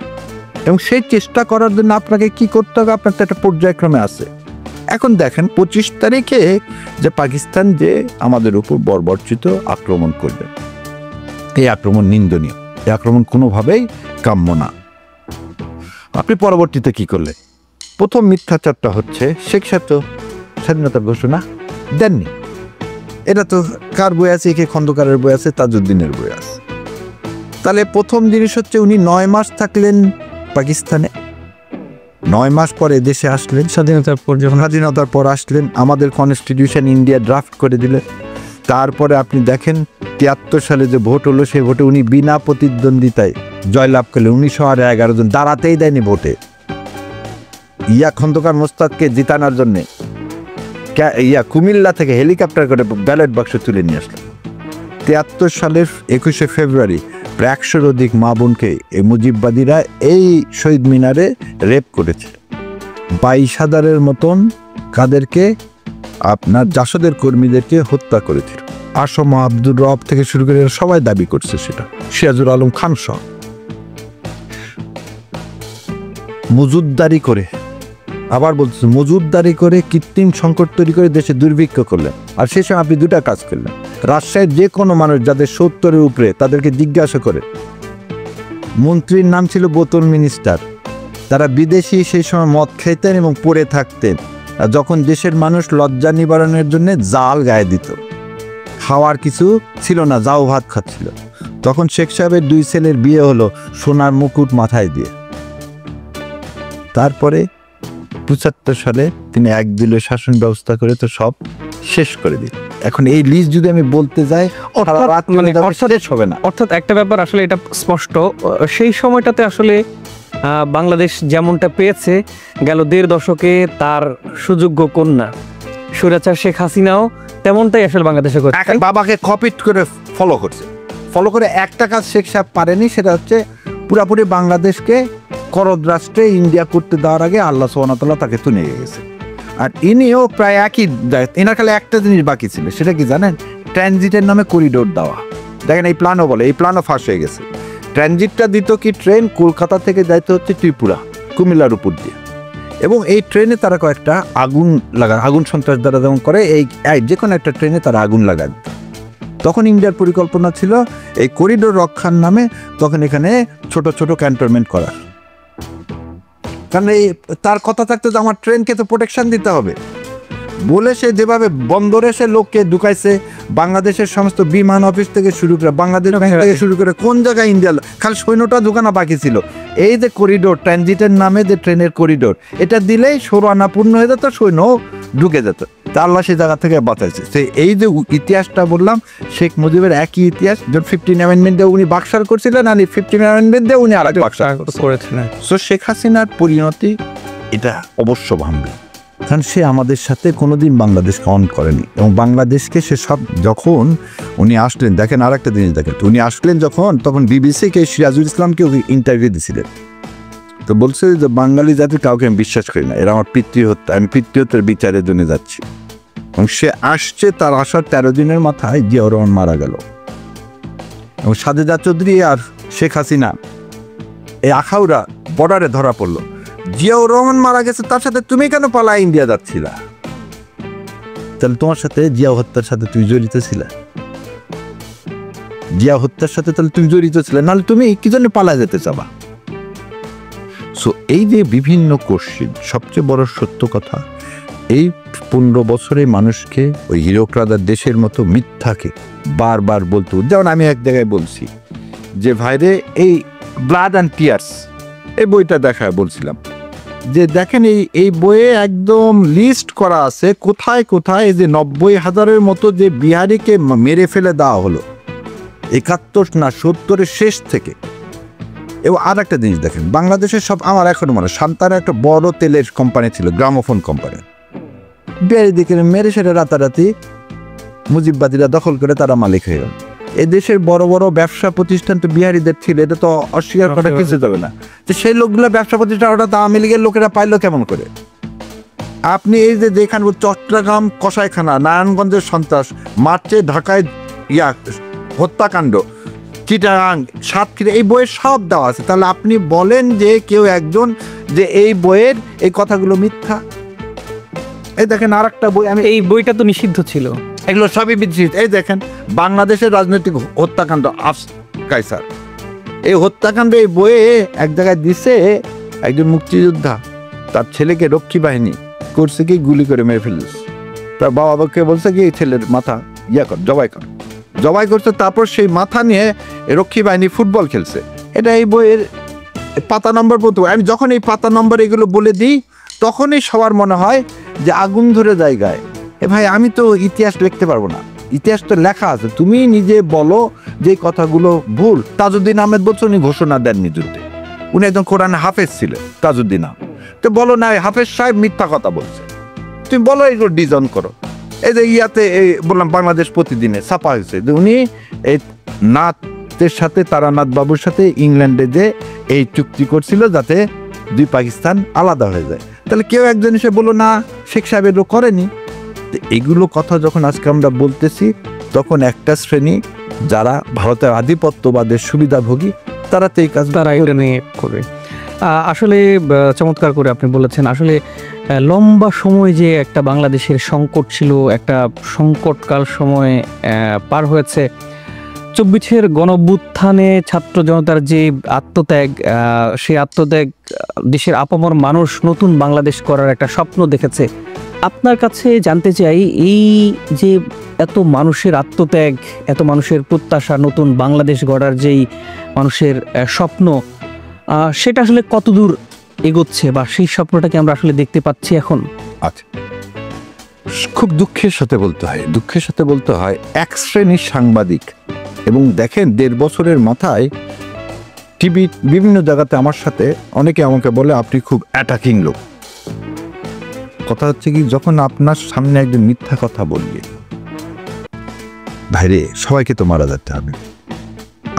এবং সেই চেষ্টা করার জন্য আপনাকে কি করতে হবে, আপনার তো একটা পর্যায়ক্রমে আছে। এখন দেখেন 25 তারিখে যে পাকিস্তান যে আমাদের উপর বর্বরচিত আক্রমণ করবে, এই আক্রমণ নিন্দনীয়, এই আক্রমণ কোনোভাবেই কাম্য না। আপনি পরবর্তীতে কি করলেন? প্রথম মিথ্যাচারটা হচ্ছে শেখ সাহেব তো স্বাধীনতার ঘোষণা দেননি। এটা তো কার বই আছে? কে খন্দকারের বই আছে, তাজউদ্দিনের বই আছে। তাহলে প্রথম জিনিস হচ্ছে উনি 9 মাস থাকলেন পাকিস্তানে, 9 মাস পরে দেশে আসলেন, স্বাধীনতার পর আসলেন, আমাদের কনস্টিটিউশন ইন্ডিয়া ড্রাফট করে দিলেন। তারপরে আপনি দেখেন 73 সালে যে ভোট হলো, সেই ভোটে উনি বিনা প্রতিদ্বন্দ্বিতায় জয়লাভ করলেন। 1911 জন দাঁড়াতেই দেয়নি ভোটে। খন্দকার মোস্তাককে জিতানোর জন্যে কুমিল্লা থেকে হেলিকপ্টার করে ব্যালট বাক্স তুলে নিয়ে আসলেন। 73 সালের 21শে ফেব্রুয়ারি প্রায় 100-র অধিক মা বোনকে এই মুজিববাদীরা এই শহীদ মিনারে রেপ করেছে। 22,000-এর মতন কাদেরকে, আপনার জাসদের কর্মীদেরকে হত্যা করেছিল। আসম, আব্দুর রব থেকে শুরু করে সবাই দাবি করছে সেটা, সিরাজুল আলম খান সহ। মজুদদারি করে, আবার বলছে মজুদদারি করে কৃত্রিম সংকট তৈরি করে দেশে দুর্ভিক্ষ করলেন। আর সেই সময় আপনি দুটা কাজ করলেন। রাজশাহীর যে কোনো মানুষ যাদের 70-এর উপরে তাদেরকে জিজ্ঞাসা করে, মন্ত্রীর নাম ছিল বোতল মিনিস্টার, তারা বিদেশি সেই সময় মদ খাইতেন এবং পড়ে থাকতেন। আর যখন দেশের মানুষ লজ্জা নিবারণের জন্য জাল গায়ে দিত, খাওয়ার কিছু ছিল না, যাও ভাত খাচ্ছিল, তখন শেখ সাহেবের 2 ছেলের বিয়ে হলো সোনার মুকুট মাথায় দিয়ে। তারপরে 75 সালে তিনি একদিলে শাসন ব্যবস্থা করে তো সব শেষ করে দিল। এখন এই লিস্ট যদি আমি বলতে যাই হবে না। অর্থাৎ একটা ব্যাপার আসলে এটা স্পষ্ট, সেই সময়টাতে আসলে বাংলাদেশ যেমনটা পেয়েছে, গেল 1.5 দশকে তার সুযোগ্য কন্যা স্বৈরাচার শেখ হাসিনাও তেমনটাই আসলে বাংলাদেশে করছে। বাবাকে কপি করে ফলো করে একটা কাজ শেখ সাহেব পারেনি, সেটা হচ্ছে পুরাপুরি বাংলাদেশকে করদ রাষ্ট্রে ইন্ডিয়া করতে দেওয়ার আগে আল্লাহ সুবহানাহু ওয়া তাআলা তাকে তো নিয়ে গেছে। আর ইনিও প্রায় একই, এনার খালি একটা জিনিস বাকি ছিল, সেটা কি জানেন? ট্রানজিটের নামে করিডোর দেওয়া। দেখেন এই প্ল্যানও বলে, এই প্ল্যানও ফাঁস হয়ে গেছে। ট্রানজিটটা দিত কি, ট্রেন কলকাতা থেকে যাইতে হচ্ছে ত্রিপুরা, কুমিল্লার উপর দিয়ে, এবং এই ট্রেনে তারা কয়েকটা আগুন সন্ত্রাস দ্বারা যেমন করে, এই যে কোনো একটা ট্রেনে তারা আগুন লাগায় দিত। তখন ইন্ডিয়ার পরিকল্পনা ছিল এই করিডোর রক্ষার নামে তখন এখানে ছোট ছোট ক্যান্টনমেন্ট করার, কারণ এই তার কথা থাকতো যে আমার ট্রেনকে তো প্রোটেকশন দিতে হবে বলে সে যেভাবে বন্দরে সে লোককে ঢুকাইছে, বাংলাদেশের সমস্ত বিমান অফিস থেকে শুরু করে, বাংলাদেশ থেকে শুরু করে কোন জায়গায় ইন্ডিয়া, খালি সৈন্যটা ঢুকানো বাকি ছিল। এই যে করিডোর, ট্রানজিটের নামে যে ট্রেনের করিডোর, এটা দিলেই সরানা পূর্ণ হয়ে যেত, সৈন্য ঢুকে যেত। তা আল্লাহ সেই জায়গা থেকে বাঁচাইছে। সে এই যে ইতিহাসটা বললাম, শেখ মুজিবের একই ইতিহাস। যখন 15 অ্যামেন্ডমেন্ট দিয়ে উনি বাকশাল করছিলেন, আর 15 অ্যামেন্ডমেন্ট দিয়ে উনি আরেক বাকশাল করেছিলেন। সো শেখ হাসিনার পরিণতি এটা অবশ্য ভাঙবে, কারণ সে আমাদের সাথে কোনোদিন বাংলাদেশকে অন করেনি, এবং বাংলাদেশকে সে সব, যখন উনি আসলেন, দেখেন আর একটা জিনিস দেখেন, উনি আসলেন যখন, তখন বিবিসিকে সিরাজুল ইসলামকে ইন্টারভিউ দিয়েছিলেন, তো বলছে যে বাঙালি জাতির কাউকে আমি বিশ্বাস করি না, এরা আমার পিতৃহত্যা, আমি পিতৃহত্যার বিচারের জন্য যাচ্ছি। এবং সে আসছে, তার আসার 13 দিনের মাথায় জিয়াউর রহমান মারা গেল, এবং সাজেদা চৌধুরী আর শেখ হাসিনা এই আখাউড়া বর্ডারে ধরা পড়লো। জিয়াউর রহমান মারা গেছে, তার সাথে তুমি কেন পালায় ইন্ডিয়া যাচ্ছিলা? তাহলে তোমার সাথে জিয়া হত্যার সাথে তুমি জড়িত ছিলে, জিয়া হত্যার সাথে তাহলে তুমি জড়িত ছিলে, নাহলে তুমি কি জন্য পালায় যেতে চাবা? সো এই যে বিভিন্ন কোশ্চেন, সবচেয়ে বড় সত্য কথা, এই 15 বছরে মানুষকে ওই হিরোক্রাদার দেশের মতো মিথ্যাকে বারবার বলতো। যেমন আমি এক জায়গায় বলছি যে ভাইরে, এই ব্লাড অ্যান্ড টিয়ার্স এই বইটা দেখায় বলছিলাম যে দেখেন এই বইয়ে একদম লিস্ট করা আছে কোথায় কোথায় এই যে 90,000-এর মতো যে বিহারিকে মেরে ফেলে দেওয়া হলো 71 না 70-এর শেষ থেকে। এবং আর একটা জিনিস দেখেন, বাংলাদেশের সব, আমার এখনো মনে, সান্তারা একটা বড় তেলের কোম্পানি ছিল, গ্রামোফোন কোম্পানি, বিহারিদিকে মেরে সেটা রাতারাতি মুজিববাদীরা দখল করে তারা মালিক হয়ে গেল। এদেশের বড় বড় ব্যবসা প্রতিষ্ঠান তো বিহারিদের ছিল, এটা তো অস্বীকার করা কিছু যাবে না। তো সেই লোকগুলো ব্যবসা প্রতিষ্ঠান ওটা আওয়ামী লীগের লোকেরা পাইলো কেমন করে? আপনি এই যে দেখেন চট্টগ্রাম কসাইখানা, নারায়ণগঞ্জের সন্ত্রাস, মার্চে ঢাকায় হত্যাকাণ্ড, চিটাগাং, সাতক্ষীরা, এই বইয়ের সব দেওয়া আছে। তাহলে আপনি বলেন যে কেউ একজন যে এই বইয়ের এই কথাগুলো মিথ্যা। এই দেখেন আর একটা বই, আমি এই বইটা তো নিষিদ্ধ ছিল। এগুলো সবই বিধৃত। এই দেখেন বাংলাদেশের রাজনৈতিক হত্যাকাণ্ড কায়সার, এই হত্যাকাণ্ড এই বইয়ে এক জায়গায় দিছে একজন মুক্তিযোদ্ধা তার ছেলেকে রক্ষী বাহিনী করছে কি গুলি করে মেরে ফেলেছে। তার বাবাকে বলছে কি ছেলের মাথা কর, জবাই করছে। তারপর সেই মাথা নিয়ে রক্ষী বাহিনী ফুটবল খেলছে। এটা এই বইয়ের পাতা নম্বর পর্যন্ত। আমি যখন এই পাতা নম্বর এগুলো বলে দিই তখনই সবার মনে হয় যে আগুন ধরে জায়গায়। ভাই আমি তো ইতিহাস লিখতে পারবো না, ইতিহাস তো লেখা আছে। তুমি নিজে বলো যে কথাগুলো ভুল। তাজউদ্দিন আহমেদ বলছে উনি ঘোষণা দেননি যুদ্ধে, উনি একজন কোরআনে হাফেজ ছিলেন তাজউদ্দিন আহমেদ। তো বলো না হাফেজ সাহেব মিথ্যা কথা বলছে, তুমি বলো এগুলো ডিজাইন করো। এই যে ইয়াতে এই বললাম বাংলাদেশ প্রতিদিনে ছাপা হয়েছে যে উনি এই নাথের সাথে, তারানাথ বাবুর সাথে ইংল্যান্ডে যে এই চুক্তি করছিল যাতে দুই পাকিস্তান আলাদা হয়ে যায়। তাহলে কেউ একজন এসে বলো না শেখ সাহেব এগুলো করেনি। এগুলো কথা যখন আজকে আমরা বলতেছি তখন একটা শ্রেণী যারা ভারতের আধিপত্যবাদের সুবিধাভোগী তারা তো এই কাজ তারা এটা নিয়ে করবে। আসলে চমৎকার করে আপনি বলেছেন। আসলে লম্বা সময় যে একটা বাংলাদেশের সংকট ছিল, একটা সংকটকাল সময় পার হয়েছে। 24-এর গণঅভ্যুত্থানে ছাত্র জনতার যে আত্মত্যাগ, সেই আত্মত্যাগ দেশের আপামর মানুষ নতুন বাংলাদেশ করার একটা স্বপ্ন দেখেছে। আপনার কাছে জানতে চাই, এই যে এত মানুষের আত্মত্যাগ, এত মানুষের প্রত্যাশা, নতুন বাংলাদেশ গড়ার যেই মানুষের স্বপ্ন, সেটা আসলে কতদূর এগোচ্ছে বা সেই স্বপ্নটাকে আমরা আসলে দেখতে পাচ্ছি এখন? আচ্ছা, খুব দুঃখের সাথে বলতে হয় এক শ্রেণীর সাংবাদিক, এবং দেখেন 1.5 বছরের মাথায় টিভি বিভিন্ন জায়গাতে আমার সাথে অনেকে আমাকে বলে আপনি খুব অ্যাটাকিং লোক। কথা হচ্ছে কি, যখন আপনার সামনে একজন মিথ্যা কথা বলবে, ভাইরে সবাইকে তো মারা যেতে হবে।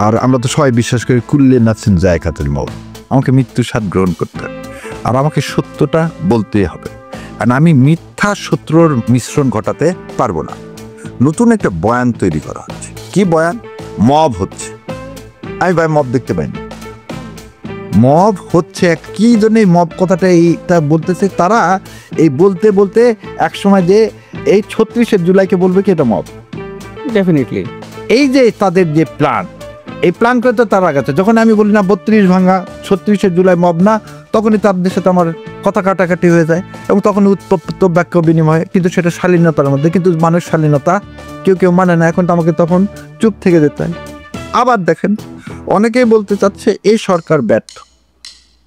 আর আমরা তো সবাই বিশ্বাস করি কুল্লে নাচছেন জায়গাতের মত, আমাকে মৃত্যুর স্বাদ গ্রহণ করতে হবে, আর আমাকে সত্যটা বলতেই হবে। আর আমি মিথ্যা সত্যর মিশ্রণ ঘটাতে পারবো না। নতুন একটা বয়ান তৈরি করা হচ্ছে। কি বয়ান? মব হচ্ছে। আমি ভাই মব দেখতে পাইনি। মব হচ্ছে কি জন্য মব কথাটা এইটা বলতেছে, তারা এই বলতে বলতে এক সময় যে এই 36শে জুলাইকে বলবে কি এটা মব। ডেফিনেটলি এই যে তাদের যে প্ল্যান, এই প্ল্যান করে তো তারা গেছে। যখন আমি বলি না 32 ভাঙা 36শে জুলাই মব না, তখনই তাদের সাথে আমার কথা কাটাকাটি হয়ে যায় এবং তখন উত্তপ্ত বাক্য বিনিময়, কিন্তু সেটা শালীনতার মধ্যে। কিন্তু মানুষ শালীনতা কেউ মানে না, এখন তো আমাকে তখন চুপ থেকে যেতে হয়। আবার দেখেন অনেকেই বলতে চাচ্ছে এই সরকার ব্যর্থ,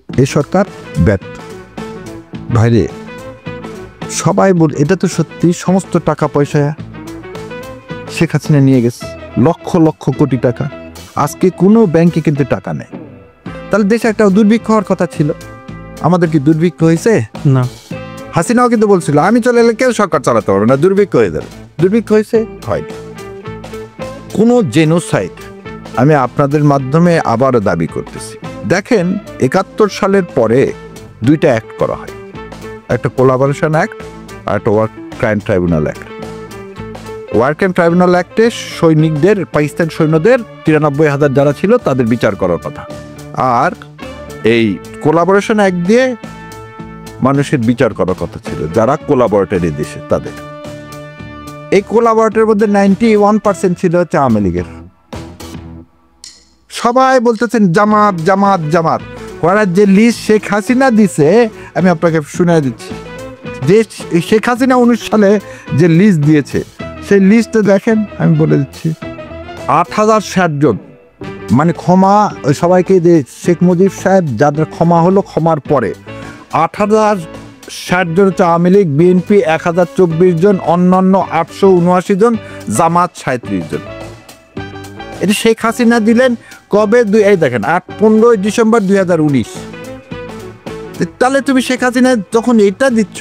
এই সরকার ব্যর্থ। ভাইরে সবাই বল, এটা তো সত্যি, সমস্ত টাকা পয়সা শেখ হাসিনা নিয়ে গেছে, লক্ষ লক্ষ কোটি টাকা। আজকে কোনো ব্যাংকে কিন্তু টাকা নেই। তাহলে দেশে একটা দুর্ভিক্ষ হওয়ার কথা ছিল। আমাদের কি দুর্ভিক্ষ হয়েছে? না। হাসিনাও কিন্তু বলছিল আমি চলে এলে কেউ সরকার চালাতে পারবে না, দুর্ভিক্ষ হয়ে যাবে। দুর্ভিক্ষ হয়েছে? হয়নি। কোনো জেনোসাইড আমি আপনাদের মাধ্যমে আবারও দাবি করতেছি। দেখেন 71 সালের পরে 2টা অ্যাক্ট করা হয়, একটা কোলাবোরেশন অ্যাক্ট আর একটা war crime tribunal act. War crime tribunal অ্যাক্টে সৈনিকদের, পাকিস্তান সৈন্যদের 93,000 যারা ছিল তাদের বিচার করার কথা, আর এই কোলাবোরেশন অ্যাক্ট দিয়ে মানুষের বিচার করার কথা ছিল যারা কোলাবোরেটরি দেশে তাদের। এই কোলাবোরেটরের মধ্যে 91% ছিল হচ্ছে আওয়ামী লীগের। সবাই বলতেছেন জামাত জামাত জামাত। ওরা যে লিস্ট শেখ হাসিনা দিছে আমি আপনাকে শুনে দিচ্ছি, যে শেখ হাসিনা 19 সালে যে লিস্ট দিয়েছে সেই লিস্টে দেখেন, আমি বলে দিচ্ছি 8,060 জন, মানে ক্ষমা সবাইকে যে শেখ মুজিব সাহেব যাদের ক্ষমা হলো, ক্ষমার পরে 8,060 জন হচ্ছে আওয়ামী লীগ, বিএনপি 1,024 জন, অন্যান্য 879 জন, জামাত 37 জন। এটা শেখ হাসিনা দিলেন কবে? এই দেখেন 15 ডিসেম্বর 2019। তাহলে তুমি শেখ হাসিনা যখন এটা দিচ্ছ,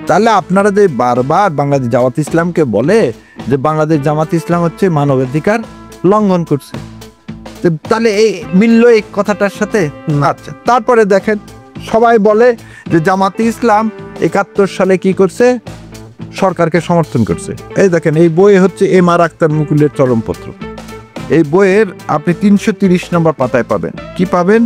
তাহলে আপনারা যে বারবার বাংলাদেশ জামাত ইসলামকে বলে যে বাংলাদেশ জামাত ইসলাম হচ্ছে মানবাধিকার লঙ্ঘন করছে, তাহলে এই মিলল এই কথাটার সাথে? আচ্ছা, তারপরে দেখেন সবাই বলে যে জামাতে ইসলাম 71 সালে কি করছে? সরকারকে সমর্থন করছে। এই দেখেন এই বই হচ্ছে এম আর আক্তার মুকুলের চরমপত্র। এই বইয়ের আপনি 330 নম্বর পাতায় পাবেন। কি পাবেন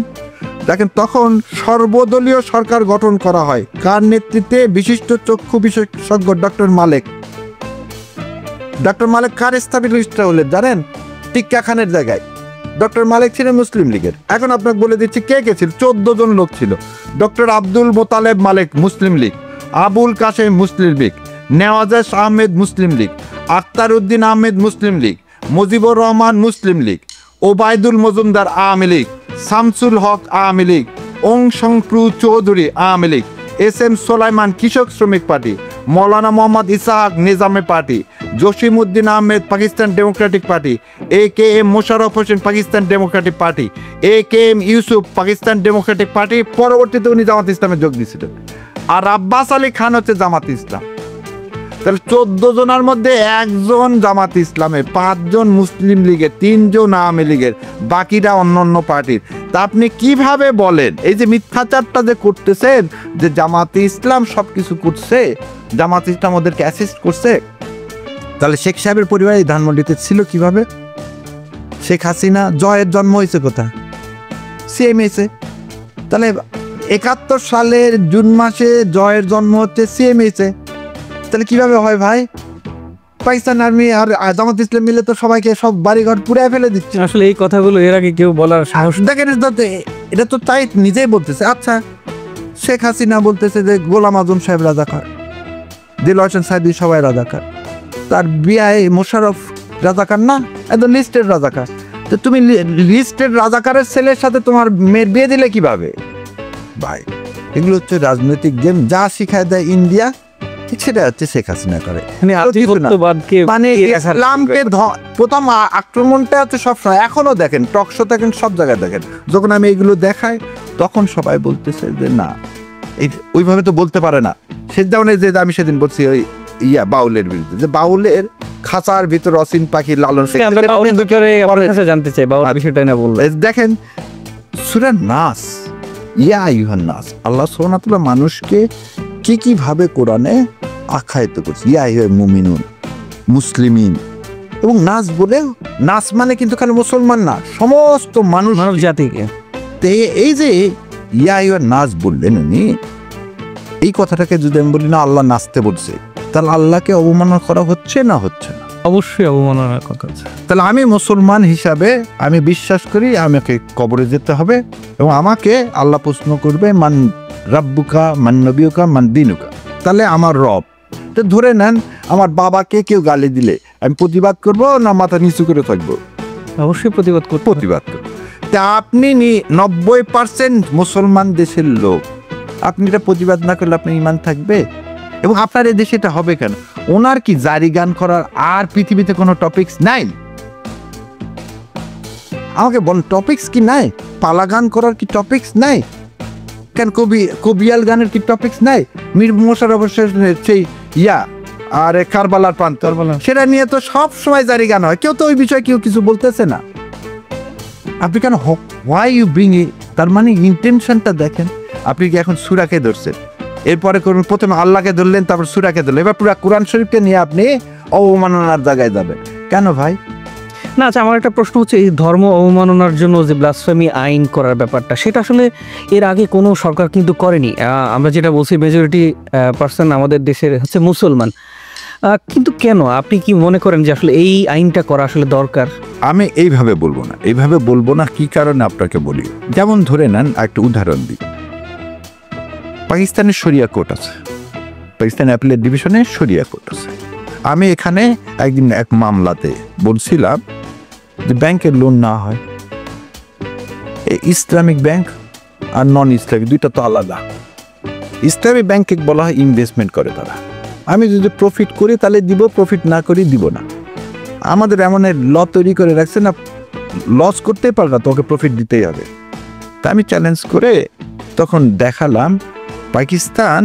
দেখেন, তখন সর্বদলীয় সরকার গঠন করা হয়। কার নেতৃত্বে? বিশিষ্ট চক্ষু বিশেষজ্ঞ ডক্টর মালেক। ডক্টর মালেক কার এস্টাবলিশড হলেন জানেন? টিক্কা খানের জায়গায় ডক্টর মালেক ছিলেন মুসলিম লীগের। এখন আপনাকে বলে দিচ্ছি কে কে ছিল। 14 জন লোক ছিল। Doctor Abdul Motaleb Malek Muslim League, Abul Kashem Muslim League, Newaz Ahmed Muslim League, Akhtar Uddin Ahmed Muslim League, Mujibur Rahman Muslim League, Obaidul Majumdar Awami League, Shamsul Haque Awami League, Ong Shongpru Chowdhury Awami League, S M Solaiman Krishak Sramik Party, Maulana Mohammad Ishaq Nizame Party, Jasim Uddin Ahmed Pakistan Democratic Party, A K M Mosharraf Hossain Pakistan Democratic Party, A K M Yusuf Pakistan Democratic party. পরবর্তীতে উনি জামাত ইসলামে যোগ দিয়েছিলেন। আর আব্বাস আলী খান হচ্ছে জামাত ইসলাম। তাহলে 14 জনের মধ্যে 1 জন জামাত ইসলামে, 5 জন মুসলিম লীগের, 3 জন আওয়ামী লীগের, বাকিরা অন্য অন্য পার্টির। তা আপনি কিভাবে বলেন এই যে মিথ্যাচারটা যে করতেছেন যে জামাত ইসলাম সবকিছু করছে, জামাত ইসলাম ওদেরকে অ্যাসিস্ট করছে? তাহলে শেখ সাহেবের পরিবার এই ধানমন্ডিতে ছিল কিভাবে? শেখ হাসিনা জয়ের জন্ম হয়েছে কোথায়? সিএমএসে। তাহলে 71 সালের জুন মাসে জয়ের জন্ম হচ্ছে সিএমএসে। তাহলে কিভাবে হয় ভাই? পাকিস্তান আর্মি আর জামাত ইসলাম মিলে তো সবাইকে সব বাড়িঘর পুড়ে ফেলে দিচ্ছে। আসলে এই কথাগুলো এর আগে কেউ বলার সাহস দেখেন, এটা তো তাই নিজেই বলতেছে। আচ্ছা, শেখ হাসিনা বলতেছে যে গোলাম আজম সাহেব রাজাকার, দিলওয়ার হোসেন সাইদি সবাই রাজাকার, তার বিআই মোশাররফ রাজাকার না, একদম লিস্টেড রাজাকার। তো তুমি লিস্টেড রাজাকারের ছেলের সাথে তোমার মেয়ের বিয়ে দিলে কিভাবে? ভাই এগুলো হচ্ছে রাজনৈতিক গেম। যা শিখায় দেয় ইন্ডিয়া, সেটা হচ্ছে শেখ হাসিনা করে। মানে ইসলামকে প্রথম আক্রমণটা হচ্ছে সবসময়, এখনো দেখেন টক শো দেখেন, সব জায়গায় দেখেন, যখন আমি এগুলো দেখাই তখন সবাই বলতেছে যে না, ওইভাবে তো বলতে পারে না। সে যেমন যে আমি সেদিন বলছি ওই বাউলের বিরুদ্ধে, যে বাউলের খাঁচার ভিতর অসীম পাখি লালন জানতে চাই বিষয়টা না বলবো। দেখেন সূরা নাস, ইয়া আইয়ুহান নাস, আল্লাহ সুবহানাহু ওয়া তাআলা মানুষকে কি কি ভাবে কোরআনে আখ্যায়িত করছে। ইয়া আইয়ুহাল মুমিনুন, মুসলিমিন, এবং নাস বলে, নাস মানে কিন্তু খালি মুসলমান না, সমস্ত মানুষ, মানব জাতিকে। এই যে ইয়া আইয়ুহান নাস বললেন উনি, এই কথাটাকে যদি আমি বলি না আল্লাহ নাচতে বলছে, তাহলে আল্লাহকে অবমাননা করা হচ্ছে না হচ্ছে না? অবশ্যই অবমাননার কথা। তাহলে আমি মুসলমান হিসাবে আমি বিশ্বাস করি আমাকে কবরে যেতে হবে, এবং আমাকে আল্লাহ প্রশ্ন করবে মান রাব্বুকা, মান নবিয়ুকা, মান দিনুকা। তাহলে আমার রব, তো ধরে নেন আমার বাবাকে কেউ গালি দিলে আমি প্রতিবাদ করব না মাথা নিচু করে থাকবো? অবশ্যই প্রতিবাদ করব। তা আপনি 90% মুসলমান দেশের লোক, আপনি এটা প্রতিবাদ না করলে আপনার ঈমান থাকবে? এবং আপনার এই দেশে এটা হবে কেন? ওনার কি জারি গান করার আর পৃথিবীতে কোনো টপিকস নাই? আমাকে বল, টপিকস কি নাই? পালা গান করার কি টপিকস নাই? কেন কবিয়াল গানের কি টপিকস নাই? মীর মোশাররফ হোসেনের সেই আর কারবালার প্রান্ত, সেটা নিয়ে তো সব সময় জারি গান হয়, কেউ তো ওই বিষয়ে কেউ কিছু বলতেছে না। আপনি কেন হোয়াই ইউ ব্রিং ইট? তার মানে ইন্টেনশনটা দেখেন। আপনি কি এখন সূরাকে ধরছেন, এরপরে করবেন প্রথমে আল্লাহকে ধরলেন, তারপর সূরাকে ধরলেন, এবার পুরো কোরআন শরীফকে নিয়ে আপনি অবমাননার জায়গায় যাবেন কেন ভাই? না, আচ্ছা, আমার একটা প্রশ্ন হচ্ছে, এই ধর্ম অবমাননার জন্য যে ব্লাসফেমি আইন করার ব্যাপারটা, সেটা আসলে এর আগে কোনো সরকার কিন্তু করেনি। আমরা যেটা বলছি, মেজরিটি পার্সন আমাদের দেশের হচ্ছে মুসলমান, কিন্তু কেন? আপনি কি মনে করেন যে আসলে এই আইনটা করা আসলে দরকার? আমি এইভাবে বলবো না, কি কারণে আপনাকে বলি। যেমন ধরে নেন, একটা উদাহরণ দিই, পাকিস্তানের শরিয়া কোর্ট আছে, পাকিস্তান অ্যাপিলেট ডিভিশনে শরিয়া কোর্ট আছে। আমি এখানে একদিন এক মামলাতে বলছিলাম যে ব্যাংকের লোন না হয়, ইসলামিক ব্যাংক আর নন ইসলামিক দুইটা তো আলাদা। ইসলামিক ব্যাংকে বলা হয় ইনভেস্টমেন্ট করে তারা, আমি যদি প্রফিট করি তাহলে দিব, প্রফিট না করি দিব না। আমাদের এমন ল তৈরি করে রাখছে না, লস করতেই পারবা, তোকে প্রফিট দিতেই হবে। তা আমি চ্যালেঞ্জ করে তখন দেখালাম, Pakistan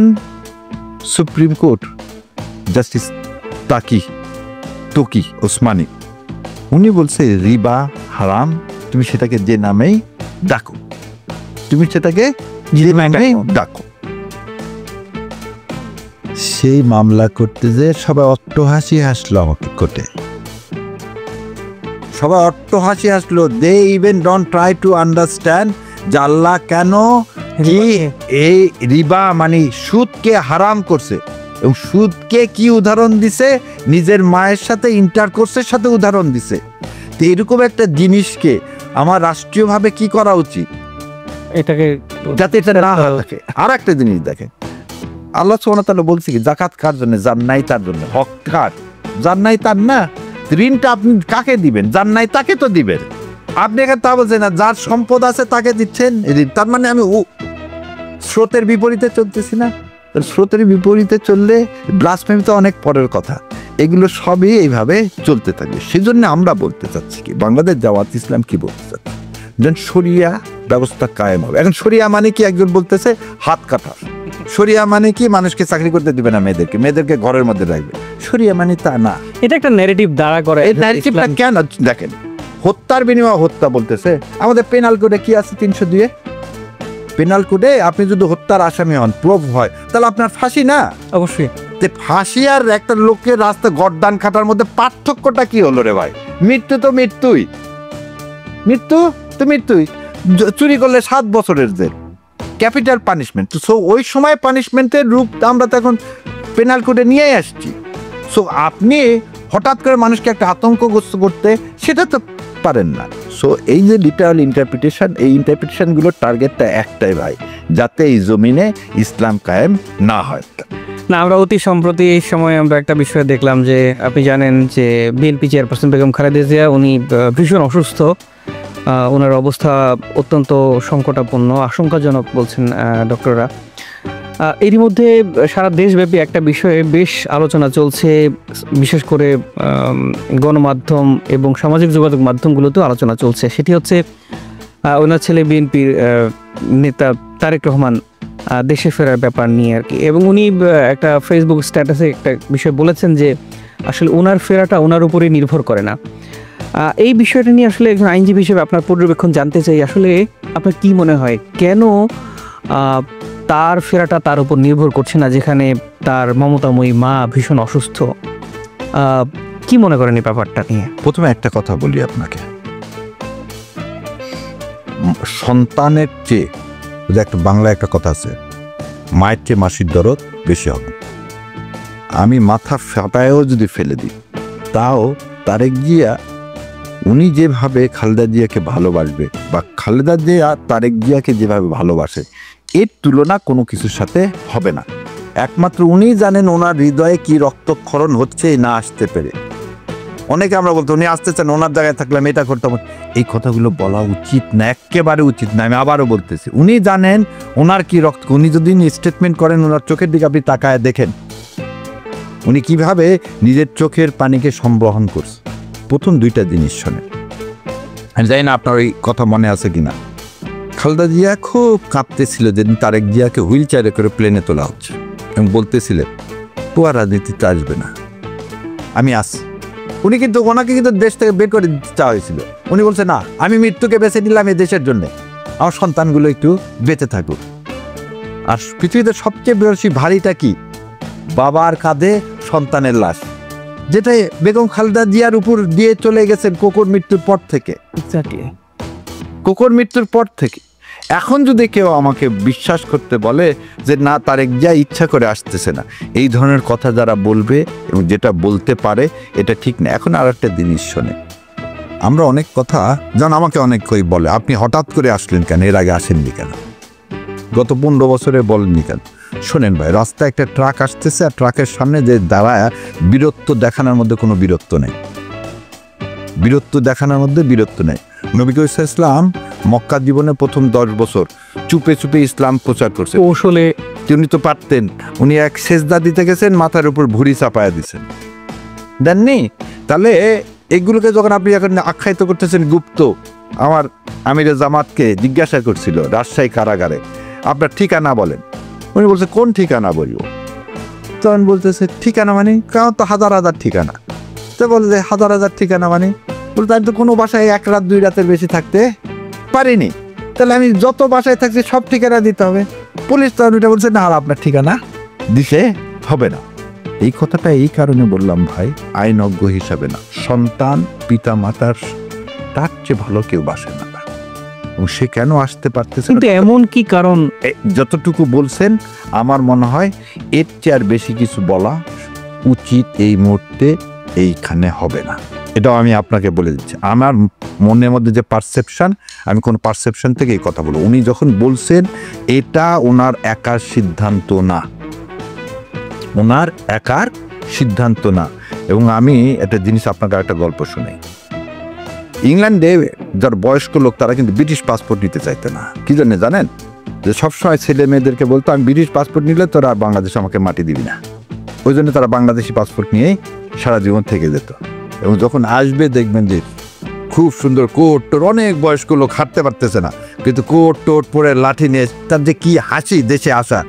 supreme court justice Taqi Usmani, উনি বলছে রিবা হারাম, তুমি সেটাকে যে নামেই ডাকো, ডাকো। সেই মামলা করতে যে সবাই অট্টহাসি হাসলো আমাকে কোর্টে। সবাই অট্ট হাসি হাসলো। They even don't try to understand যে আল্লাহ কেন কি এই রিবা মানে সুদকে হারাম করছে, এবং সুদকে কি উদাহরণ দিছে, নিজের মায়ের সাথে ইন্টারকোর্সের সাথে উদাহরণ দিছে। তো এরকম একটা জিনিসকে আমার রাষ্ট্রীয়ভাবে কি করা উচিত, এটাকে যাতে এটা না থাকে। আর একটা জিনিস দেখেন, আল্লাহ সুবহানাহু ওয়া তাআলা বলছে কি, যাকাত কার জন্য? যার নাই তার জন্য। হক কার? যার নাই তার না। ঋণটা আপনি কাকে দিবেন? যার নাই তাকে তো দিবেন। আপনি এখানে তা বলছেন না, যার সম্পদ আছে তাকে দিচ্ছেন ঋণ। তার মানে আমি স্রোতের বিপরীতে চলতেছি না? স্রোতের বিপরীতে চললে ব্লাসফেমি তো অনেক পরের কথা। এগুলো সবই এইভাবে চলতে থাকবে। সেজন্য আমরা বলতে চাচ্ছি কি, বাংলাদেশ জামাত ইসলাম কি বলতে চাচ্ছে, যেন শরিয়া ব্যবস্থা কায়েম হবে। এখন শরিয়া মানে কি? একজন বলতেছে হাত কাটা। শরিয়া মানে কি? মানুষকে চাকরি করতে দিবে না, মেয়েদেরকে ঘরের মধ্যে রাখবে। শরিয়া মানে তা না। এটা একটা ন্যারেটিভ দাঁড়া করে। এই ন্যারেটিভটা কেন? দেখেন, হত্যার বিনিময়ে হত্যা বলতেছে। আমাদের পেনাল কোডে কি আছে? 302 পেনাল কোডে আপনি যদি হত্যার আসামি হন, প্রুফ হয়, তাহলে আপনার ফাঁসি না? অবশ্যই। ফাঁসি আর একটা লোকের রাস্তা গর্দান খাটার মধ্যে পার্থক্যটা কি হলো রে ভাই? মৃত্যু তো মৃত্যুই, মৃত্যু তো মৃত্যুই। চুরি করলে 7 বছরের জেল, ক্যাপিটাল পানিশমেন্ট। সো ওই সময় পানিশমেন্টের রূপ আমরা তো এখন পেনাল কোডে নিয়ে আসছি। সো আপনি হঠাৎ করে মানুষকে একটা আতঙ্কগ্রস্ত করতে, সেটা তো পারেন না। সো এই যে লিটারাল ইন্টারপ্রিটেশন, এই ইন্টারপ্রিটেশনগুলোর টার্গেটটা একটাই ভাই, যাতে এই জমিনে ইসলাম কায়েম না হয়। না, আমরা অতি সম্প্রতি এই সময় আমরা একটা বিষয় দেখলাম যে, আপনি জানেন যে বিএনপি চেয়ারপারসন বেগম খালেদা জিয়া উনি ভীষণ অসুস্থ। ওনার অবস্থা অত্যন্ত সংকটাপন্ন, আশঙ্কাজনক বলছেন ডক্টররা। এরই মধ্যে সারা দেশব্যাপী একটা বিষয়ে বেশ আলোচনা চলছে, বিশেষ করে গণমাধ্যম এবং সামাজিক যোগাযোগ মাধ্যমগুলোতেও আলোচনা চলছে। সেটি হচ্ছে ওনার ছেলে বিএনপির নেতা তারেক রহমান দেশে ফেরার ব্যাপার নিয়ে আর কি। এবং উনি একটা ফেসবুক স্ট্যাটাসে একটা বিষয় বলেছেন যে আসলে ওনার ফেরাটা ওনার উপরেই নির্ভর করে না। এই বিষয়টা নিয়ে আসলে একজন আইনজীবী হিসেবে আপনার পর্যবেক্ষণ জানতে চাই। আসলে আপনার কি মনে হয়, কেন তার ফেরাটা তার উপর নির্ভর করছে না, যেখানে তার মমতাময়ী মা ভীষণ অসুস্থ? কি মনে করেন এই ব্যাপারটা নিয়ে? প্রথমে একটা কথা বলি আপনাকে, সন্তানের চেয়ে, একটা বাংলা একটা কথা আছে, মায়ের চেয়ে মাসির দরদ বেশি হবে। আমি মাথা ফাটায়ও যদি ফেলে দিই, তাও তারেক জিয়া উনি যেভাবে খালেদা জিয়াকে ভালোবাসবে, বা খালেদা জিয়া তারেক জিয়াকে যেভাবে ভালোবাসে, এর তুলনা কোনো কিছুর সাথে হবে না। একমাত্র উনিই জানেন ওনার হৃদয়ে কি রক্তক্ষরণ হচ্ছে না আসতে পেরে। অনেকে আমরা বলতো উনি আসতে চান, ওনার জায়গায় থাকলাম এটা করতাম। এই কথাগুলো বলা উচিত না, একেবারে উচিত না। আমি আবারও বলতেছি, উনি জানেন ওনার কি রক্ত। উনি যদি স্টেটমেন্ট করেন, ওনার চোখের দিকে আপনি তাকায় দেখেন উনি কিভাবে নিজের চোখের পানিকে সম্বহন করছে। প্রথম 2টা জিনিস শোনেন, আমি জানি না আপনার ওই কথা মনে আছে কিনা। খালেদা জিয়া খুব কাঁপতেছিল যেদিন তারেক জিয়াকে হুইল চেয়ারে করে প্লেনে তোলা হচ্ছে, এবং বলতেছিলেন পুয়া রাজনীতিতে আসবে না, আমি আসি। উনি কিন্তু ওনাকে কিন্তু দেশ থেকে বের করে চাওয়া হয়েছিল। উনি বলছে না, আমি মৃত্যুকে বেছে নিলাম এই দেশের জন্য, আমার সন্তানগুলো একটু বেঁচে থাকুক। আর পৃথিবীতে সবচেয়ে বেশি ভারীটা কি? বাবার কাঁধে সন্তানের লাশ, যেটা বেগম খালেদা জিয়ার উপর দিয়ে চলে গেছেন কোকোর মৃত্যুর পর থেকে। কোকোর মৃত্যুর পর থেকে। এখন যদি কেউ আমাকে বিশ্বাস করতে বলে যে না, তারেক জিয়া ইচ্ছা করে আসতেছে না, এই ধরনের কথা যারা বলবে এবং যেটা বলতে পারে, এটা ঠিক না। এখন আর একটা জিনিস শোনে, আমরা অনেক কথা, যেন আমাকে অনেক কই বলে আপনি হঠাৎ করে আসলেন কেন, এর আগে আসেননি কেন, গত 15 বছরে বলেননি কেন? শোনেন ভাই, রাস্তায় একটা ট্রাক আসতেছে, আর ট্রাকের সামনে যে দাঁড়ায় বীরত্ব দেখানোর মধ্যে কোনো বীরত্ব নেই। বীরত্ব দেখানোর মধ্যে বীরত্ব নেই। নবী ইসলাম মক্কা জীবনে প্রথম 10 বছর চুপে চুপে ইসলাম প্রচার করছে। কৌশলে উনি তো পারতেন, উনি এক সেজদা দিতে গেছেন, মাথার উপর ভুঁড়ি চাপায়া দিচ্ছেন, দেননি? তাহলে এগুলোকে যখন আপনি এখন আখ্যায়িত করতেছেন গুপ্ত, আমার আমিরে জামাতকে জিজ্ঞাসা করছিল রাজশাহী কারাগারে, আপনার ঠিকানা বলেন। উনি বলছে কোন ঠিকানা বলবো? তখন বলতেছে ঠিকানা মানে, কারণ তো হাজার হাজার ঠিকানা। তো বলছে হাজার হাজার ঠিকানা মানে, বলতে আমি তো কোনো বাসায় 1 রাত 2 রাতের বেশি থাকতে পারিনি, তাহলে আমি যত বাসায় থাকছি সব ঠিকানা দিতে হবে। পুলিশ তখন এটা বলছে না, আর আপনার ঠিকানা দিতে হবে না। এই কথাটা এই কারণে বললাম ভাই, আইনজ্ঞ হিসাবে না, সন্তান পিতা মাতার তার চেয়ে ভালো কেউ বাসে না। এবং সে কেন আসতে পারতেছে না? কিন্তু এমন কি কারণ? যতটুকু বলছেন আমার মনে হয় এর চেয়ে আর বেশি কিছু বলা উচিত এই মুহূর্তে এইখানে হবে না। এটাও আমি আপনাকে বলে দিচ্ছি, আমার মনের মধ্যে যে পারসেপশন, আমি কোন পারসেপশন থেকে এই কথা বলবো। উনি যখন বলছেন এটা ওনার একার সিদ্ধান্ত না, ওনার একার সিদ্ধান্ত না। এবং আমি একটা জিনিস আপনাকে একটা গল্প শুনাই। ইংল্যান্ডে যার বয়স্ক লোক তারা কিন্তু ব্রিটিশ পাসপোর্ট নিতে চাইতো না। কি জন্য জানেন? যে সবসময় ছেলে মেয়েদেরকে বলতো আমি ব্রিটিশ পাসপোর্ট নিলে তোরা আর বাংলাদেশে আমাকে মাটি দিবি না। ওই জন্য তারা বাংলাদেশি পাসপোর্ট নিয়েই সারা জীবন থেকে যেত। এবং যখন আসবে দেখবেন যে খুব সুন্দর কোট টোট, অনেক বয়স্ক লোক হাঁটতে পারতেছে না, কিন্তু কোট টোট পরে লাঠি নিয়ে তার যে কি হাসি, দেশে আসা,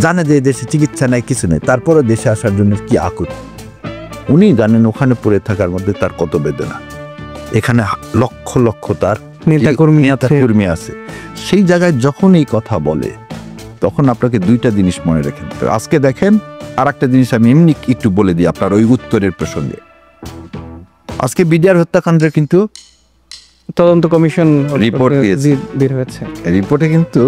জানে যে দেশে চিকিৎসা নাই, কিছু নেই, তারপরে দেশে আসার জন্য কি আকুতি। উনি জানেন ওখানে পড়ে থাকার মধ্যে তার কত বেদনা। এখানে লক্ষ লক্ষ তার নেতাকর্মী আছে। সেই জায়গায় যখন এই কথা বলে তখন আপনাকে দুইটা জিনিস মনে রাখেন। আজকে দেখেন আর একটা জিনিস আমি এমনি একটু বলে দিই আপনার ওই উত্তরের প্রসঙ্গে। আজকে বিডিআর হত্যাকাণ্ডের কিন্তু তদন্ত কমিশন রিপোর্ট বের হয়েছে। রিপোর্টে কিন্তু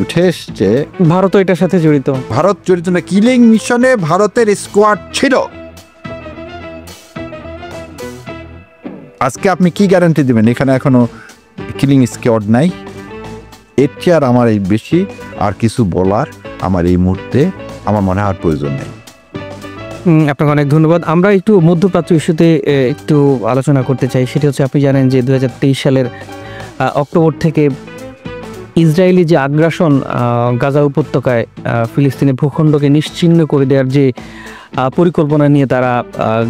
উঠে এসছে ভারত এটার সাথে জড়িত। ভারত জড়িত না, কিলিং মিশনে ভারতের স্কোয়াড ছিল। আজকে আপনি কি গ্যারান্টি দেবেন এখানে এখনো কিলিং স্কোয়াড নাই? এর চেয়ে আর আমার এই বেশি আর কিছু বলার আমার এই মুহূর্তে আমার মনে হয় আর প্রয়োজন নেই। আপনাকে অনেক ধন্যবাদ। আমরা একটু মধ্যপ্রাচ্য ইস্যুতে একটু আলোচনা করতে চাই। সেটা হচ্ছে, আপনি জানেন যে 2023 সালের অক্টোবর থেকে ইসরায়েলি যে আগ্রাসন গাজা উপত্যকায় ফিলিস্তিনের ভূখণ্ডকে নিশ্চিহ্ন করে দেওয়ার যে পরিকল্পনা নিয়ে তারা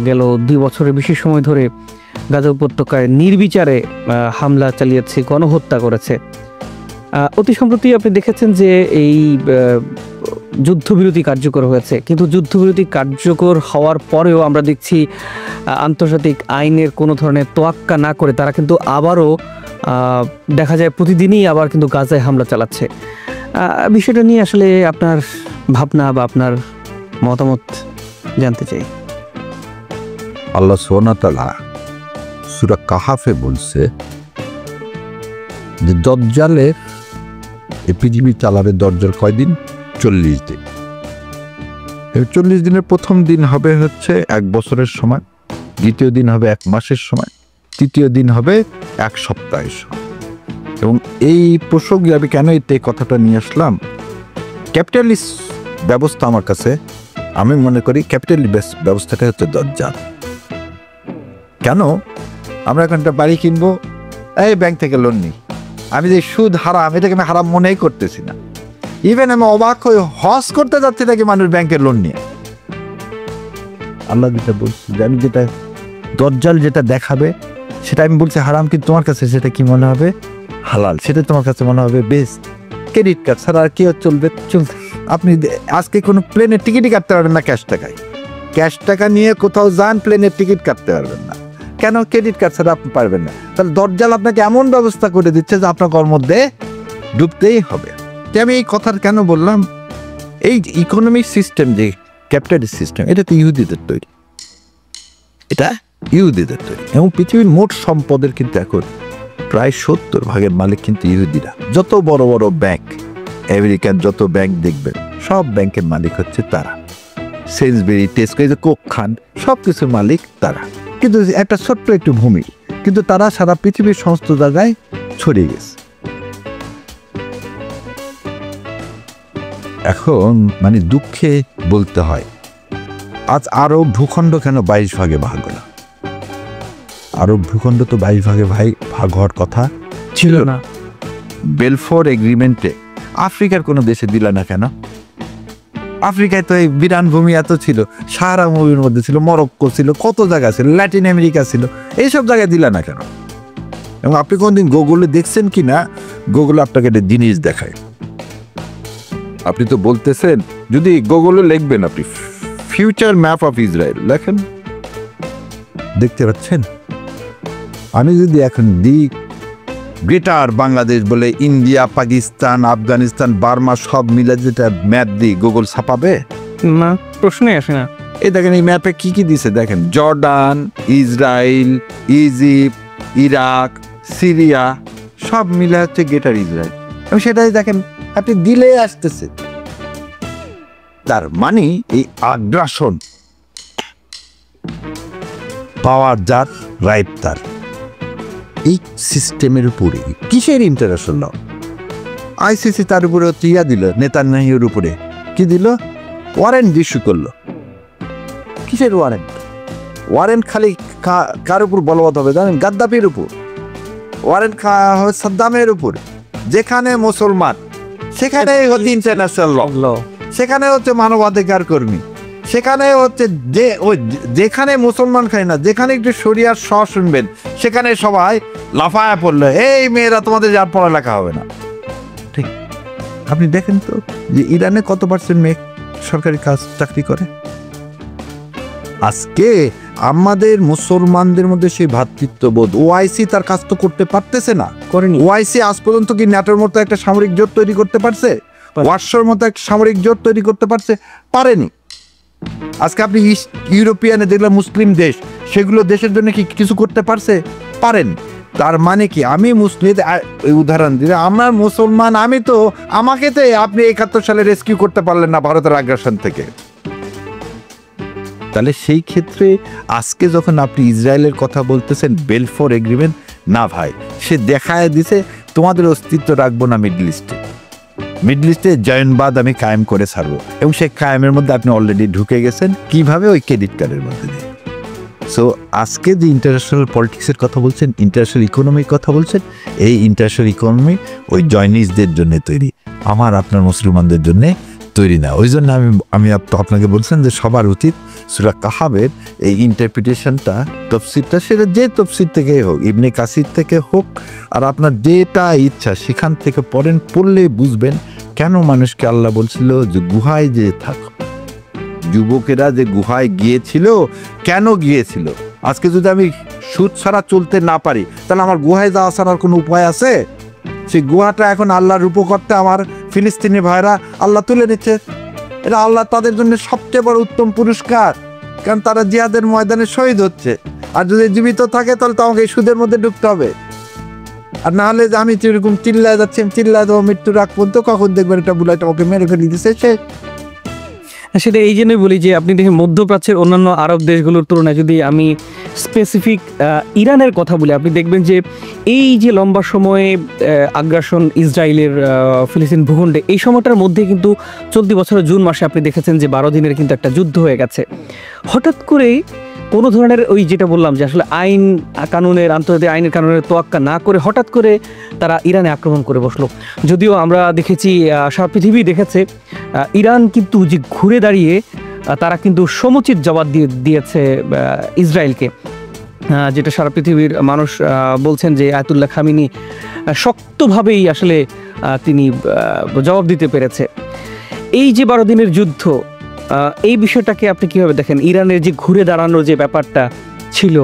গেল 2 বছরের বেশি সময় ধরে গাজা উপত্যকায় নির্বিচারে হামলা চালিয়েছে, গণহত্যা করেছে। অতি সম্প্রতি আপনি দেখেছেন যে এই যুদ্ধবিরতি কার্যকর হয়েছে, কিন্তু যুদ্ধবিরতি কার্যকর হওয়ার পরেও আমরা দেখছি আন্তর্জাতিক আইনের কোনো ধরনের তোয়াক্কা না করে তারা কিন্তু আবারও দেখা যায় প্রতিদিনই আবার কিন্তু গাজায় হামলা চালাচ্ছে। বিষয়টা নিয়ে আসলে আপনার ভাবনা বা আপনার মতামত জানতে চাই। আল্লাহ সুবহানাহু ওয়া তাআলা সূরা কাহাফে বলছে যে দজ্জালের এই পৃথিবী চালাবে দজ্জাল কয়দিন? 40 দিন। 40 দিনের প্রথম দিন হবে হচ্ছে 1 বছরের সময়, দ্বিতীয় দিন হবে 1 মাসের সময়, তৃতীয় দিন হবে 1 সপ্তাহের সময়। এবং এই প্রসঙ্গে আমি কেন এই কথাটা নিয়ে আসলাম, ক্যাপিটালিস্ট ব্যবস্থা আমার কাছে, আমি মনে করি ক্যাপিটালিস্ট ব্যবস্থাটা হচ্ছে দজ্জাল। কেন? আমরা এখন একটা বাড়ি কিনবো, এই ব্যাংক থেকে লোন নিই, আমি যে সুদ হারাম, এটাকে আমি হারাম মনেই করতেছি না। ইভেন আমি অবাক হয়ে হজ করতে যাচ্ছি নাকি মানুষ ব্যাংকের লোন নিয়ে। আল্লাহ যেটা বলছি যে আমি যেটা দজ্জাল যেটা দেখাবে সেটা আমি বলছি হারাম, কিন্তু তোমার কাছে সেটা কি মনে হবে? হালাল। সেটা তোমার কাছে মনে হবে বেস্ট। ক্রেডিট কার্ড ছাড়া আর কি চলবে? চলতে আপনি আজকে কোনো প্লেনের টিকিটই কাটতে পারবেন না ক্যাশ টাকায়। ক্যাশ টাকা নিয়ে কোথাও যান, প্লেনের টিকিট কাটতে পারবেন না। কেন? ক্রেডিট কার্ড ছাড়া আপনি পারবেন না। তাহলে দজ্জাল আপনাকে এমন ব্যবস্থা করে দিচ্ছে যে আপনার ওর মধ্যে ডুবতেই হবে। আমি এই কথা কেন বললাম, এই ইকোনমিক সিস্টেম যে ক্যাপিটালিস্ট সিস্টেম, এটা তো ইহুদিদের তৈরি, এটা ইহুদিদের তৈরি। এবং পৃথিবীর মোট সম্পদের কিন্তু এখন প্রায় 70% মালিক কিন্তু ইহুদিরা। যত বড় বড় ব্যাংক, আমেরিকার যত ব্যাংক দেখবেন, সব ব্যাংকের মালিক হচ্ছে তারা। সেলসবেরি, টেস্কো, কোক খান, সব কিছুর মালিক তারা। কিন্তু একটা ছোট্ট একটু ভূমি, কিন্তু তারা সারা পৃথিবীর সমস্ত জায়গায় ছড়িয়ে গেছে। এখন মানে দুঃখে বলতে হয়, আজ আরব ভূখণ্ড কেন 22 ভাগে ভাগ হলো? আরব ভূখণ্ড তো 22 ভাগে ভাগ হওয়ার কথা ছিল না। বেলফোর এগ্রিমেন্টে আফ্রিকার কোনো দেশে দিল না কেন? আফ্রিকায় তো এই বিরান ভূমি এত ছিল, সাহারা ভূমির মধ্যে ছিল, মরক্কো ছিল, কত জায়গা ছিল, ল্যাটিন আমেরিকা ছিল, এইসব জায়গায় দিল না কেন? এবং আপনি কোনদিন গুগলে দেখছেন কি না, গুগলে আপনাকে একটা জিনিস দেখায়। আপনি তো বলতেছেন, যদি গুগলে লিখবেন আপনি ফিউচার ম্যাপ অফ ইসরায়েল লেখেন, দেখতে পাচ্ছেন? আমি যদি এখন দিই গ্রেটার বাংলাদেশ বলে ইন্ডিয়া, পাকিস্তান, আফগানিস্তান, বার্মা সব মিলে যেটা ম্যাপ দিই, গুগল ছাপাবে না? প্রশ্নই আসে না। এই দেখেন এই ম্যাপে কি কি দিছে দেখেন, Jordan, Israel, Egypt, Iraq, Syria সব মিলে হচ্ছে গ্রেটার ইসরায়েল, এবং সেটাই দেখেন আপনি দিলে আসতেছে। তার মানে এই আগ্রাসন, পাওয়ার যার রাইট তার, এই সিস্টেমের উপরে কিসের ইন্টারন্যাশনাল আইসিসি তার উপরে হচ্ছে ইয়া দিল, নেতানিয়াহুর উপরে কি দিল, ওয়ারেন্ট ইস্যু করলো। কিসের ওয়ারেন্ট? ওয়ারেন্ট খালি কার উপর বলবৎ হবে জানেন? গাদ্দাফির উপর। ওয়ারেন্ট সাদ্দামের উপর। যেখানে মুসলমান সেখানে হচ্ছে ইন্টারন্যাশনাল ল, সেখানে হচ্ছে মানবাধিকার কর্মী, সেখানে হচ্ছে যেখানে মুসলমান খাই না, যেখানে একটু শরিয়ার স শুনবেন সেখানে সবাই লাফায়া পড়লো, এই মেয়েরা তোমাদের যার পড়ালেখা হবে না। ঠিক, আপনি দেখেন তো যে ইরানে কত পার্সেন্ট মেয়ে সরকারি কাজ চাকরি করে। আজকে আমাদের মুসলমানদের মধ্যে সেই ভ্রাতৃত্ববোধ, ওআইসি তার কাজ তো করতে পারতেছে না, করেনি। ওআইসি আজ পর্যন্ত কি ন্যাটোর মতো একটা সামরিক জোট তৈরি করতে পারছে? ওয়ার্সোর মতো একটা সামরিক জোট তৈরি করতে পারছে? পারেনি। আজকে আপনি ইউরোপিয়ানে দেখলাম মুসলিম দেশ, সেগুলো দেশের জন্য কি কিছু করতে পারছে? পারেন। তার মানে কি, আমি মুসলিম উদাহরণ দিলে আমার মুসলমান, আমি তো আমাকে তো আপনি 71 সালে রেস্কিউ করতে পারলেন না ভারতের আগ্রাসন থেকে। তাহলে সেই ক্ষেত্রে আজকে যখন আপনি ইসরায়েলের কথা বলতেছেন বেলফোর এগ্রিমেন্ট, না ভাই, সে দেখায় দিছে তোমাদের অস্তিত্ব রাখবো না মিডল ইস্টে, মিডল ইস্টে জয়নবাদ আমি কায়েম করে ছাড়বো, এবং সেই কায়েমের মধ্যে আপনি অলরেডি ঢুকে গেছেন। কিভাবে? ওই ক্রেডিট কার্ডের মধ্যে দিয়ে। সো আজকে যে ইন্টারন্যাশনাল পলিটিক্সের কথা বলছেন, ইন্টারন্যাশনাল ইকোনমির কথা বলছেন, এই ইন্টারন্যাশনাল ইকোনমি ওই জয়নিজদের জন্য তৈরি, আমার আপনার মুসলমানদের জন্য তৈরি না। ওই জন্য আমি আপনাকে বলছেন যে সবার উচিত সূরা কাহাবের এই ইন্টারপ্রিটেশনটা, তফসিরটা, সেটা যে তফসির থেকে হোক, ইবনে কাসির থেকে হোক, আর আপনার যেটা ইচ্ছা সেখান থেকে পড়েন, পড়লে বুঝবেন কেন মানুষকে আল্লাহ বলছিল যে গুহায় যে থাকো। যুবকেরা যে গুহায় গিয়েছিল, কেন গিয়েছিল? আজকে যদি আমি সুদ ছাড়া চলতে না পারি, তাহলে আমার গুহায় যাওয়া ছাড়ার কোনো উপায় আছে? সেই গুহাটা এখন আল্লাহর উপকর্তা আমার ফিলিস্তিনি ভাইরা আল্লাহ তুলে নিচ্ছে। এটা আল্লাহ তাদের জন্য সবচেয়ে বড় উত্তম পুরস্কার, কারণ তারা জিহাদের ময়দানে শহীদ হচ্ছে। আর যদি জীবিত থাকে তাহলে তো আমাকে এই সুদের মধ্যে ঢুকতে হবে। আর না হলে যে আমি যেরকম চিল্লায় যাচ্ছি, চিল্লায় দেবো মৃত্যুর আগ পর্যন্ত, কখন দেখবেন একটা বুলাইটা আমাকে মেরে ফেলে দিতেছে সে। সেটা এই জন্যই বলি যে আপনি দেখেন মধ্যপ্রাচ্যের অন্যান্য আরব দেশগুলোর তুলনায় যদি আমি স্পেসিফিক ইরানের কথা বলি, আপনি দেখবেন যে এই যে লম্বা সময়ে আগ্রাসন ইসরায়েলের ফিলিস্তিন ভূখণ্ডে, এই সময়টার মধ্যে কিন্তু চলতি বছরের জুন মাসে আপনি দেখেছেন যে 12 দিনের কিন্তু একটা যুদ্ধ হয়ে গেছে। হঠাৎ করেই কোনো ধরনের ওই যেটা বললাম যে আসলে আইন কানুনের, আন্তর্জাতিক আইনের কানুনের তোয়াক্কা না করে হঠাৎ করে তারা ইরানে আক্রমণ করে বসলো। যদিও আমরা দেখেছি, সারা পৃথিবী দেখেছে, ইরান কিন্তু যে ঘুরে দাঁড়িয়ে তারা কিন্তু সমুচিত জবাব দিয়েছে ইসরায়েলকে, যেটা সারা পৃথিবীর মানুষ বলছেন যে আয়াতুল্লাহ খামিনি শক্তভাবেই আসলে তিনি জবাব দিতে পেরেছে। এই যে 12 দিনের যুদ্ধ, এই বিষয়টাকে আপনি কিভাবে দেখেন? ইরানের যে ঘুরে দাঁড়ানোর যে ব্যাপারটা ছিল,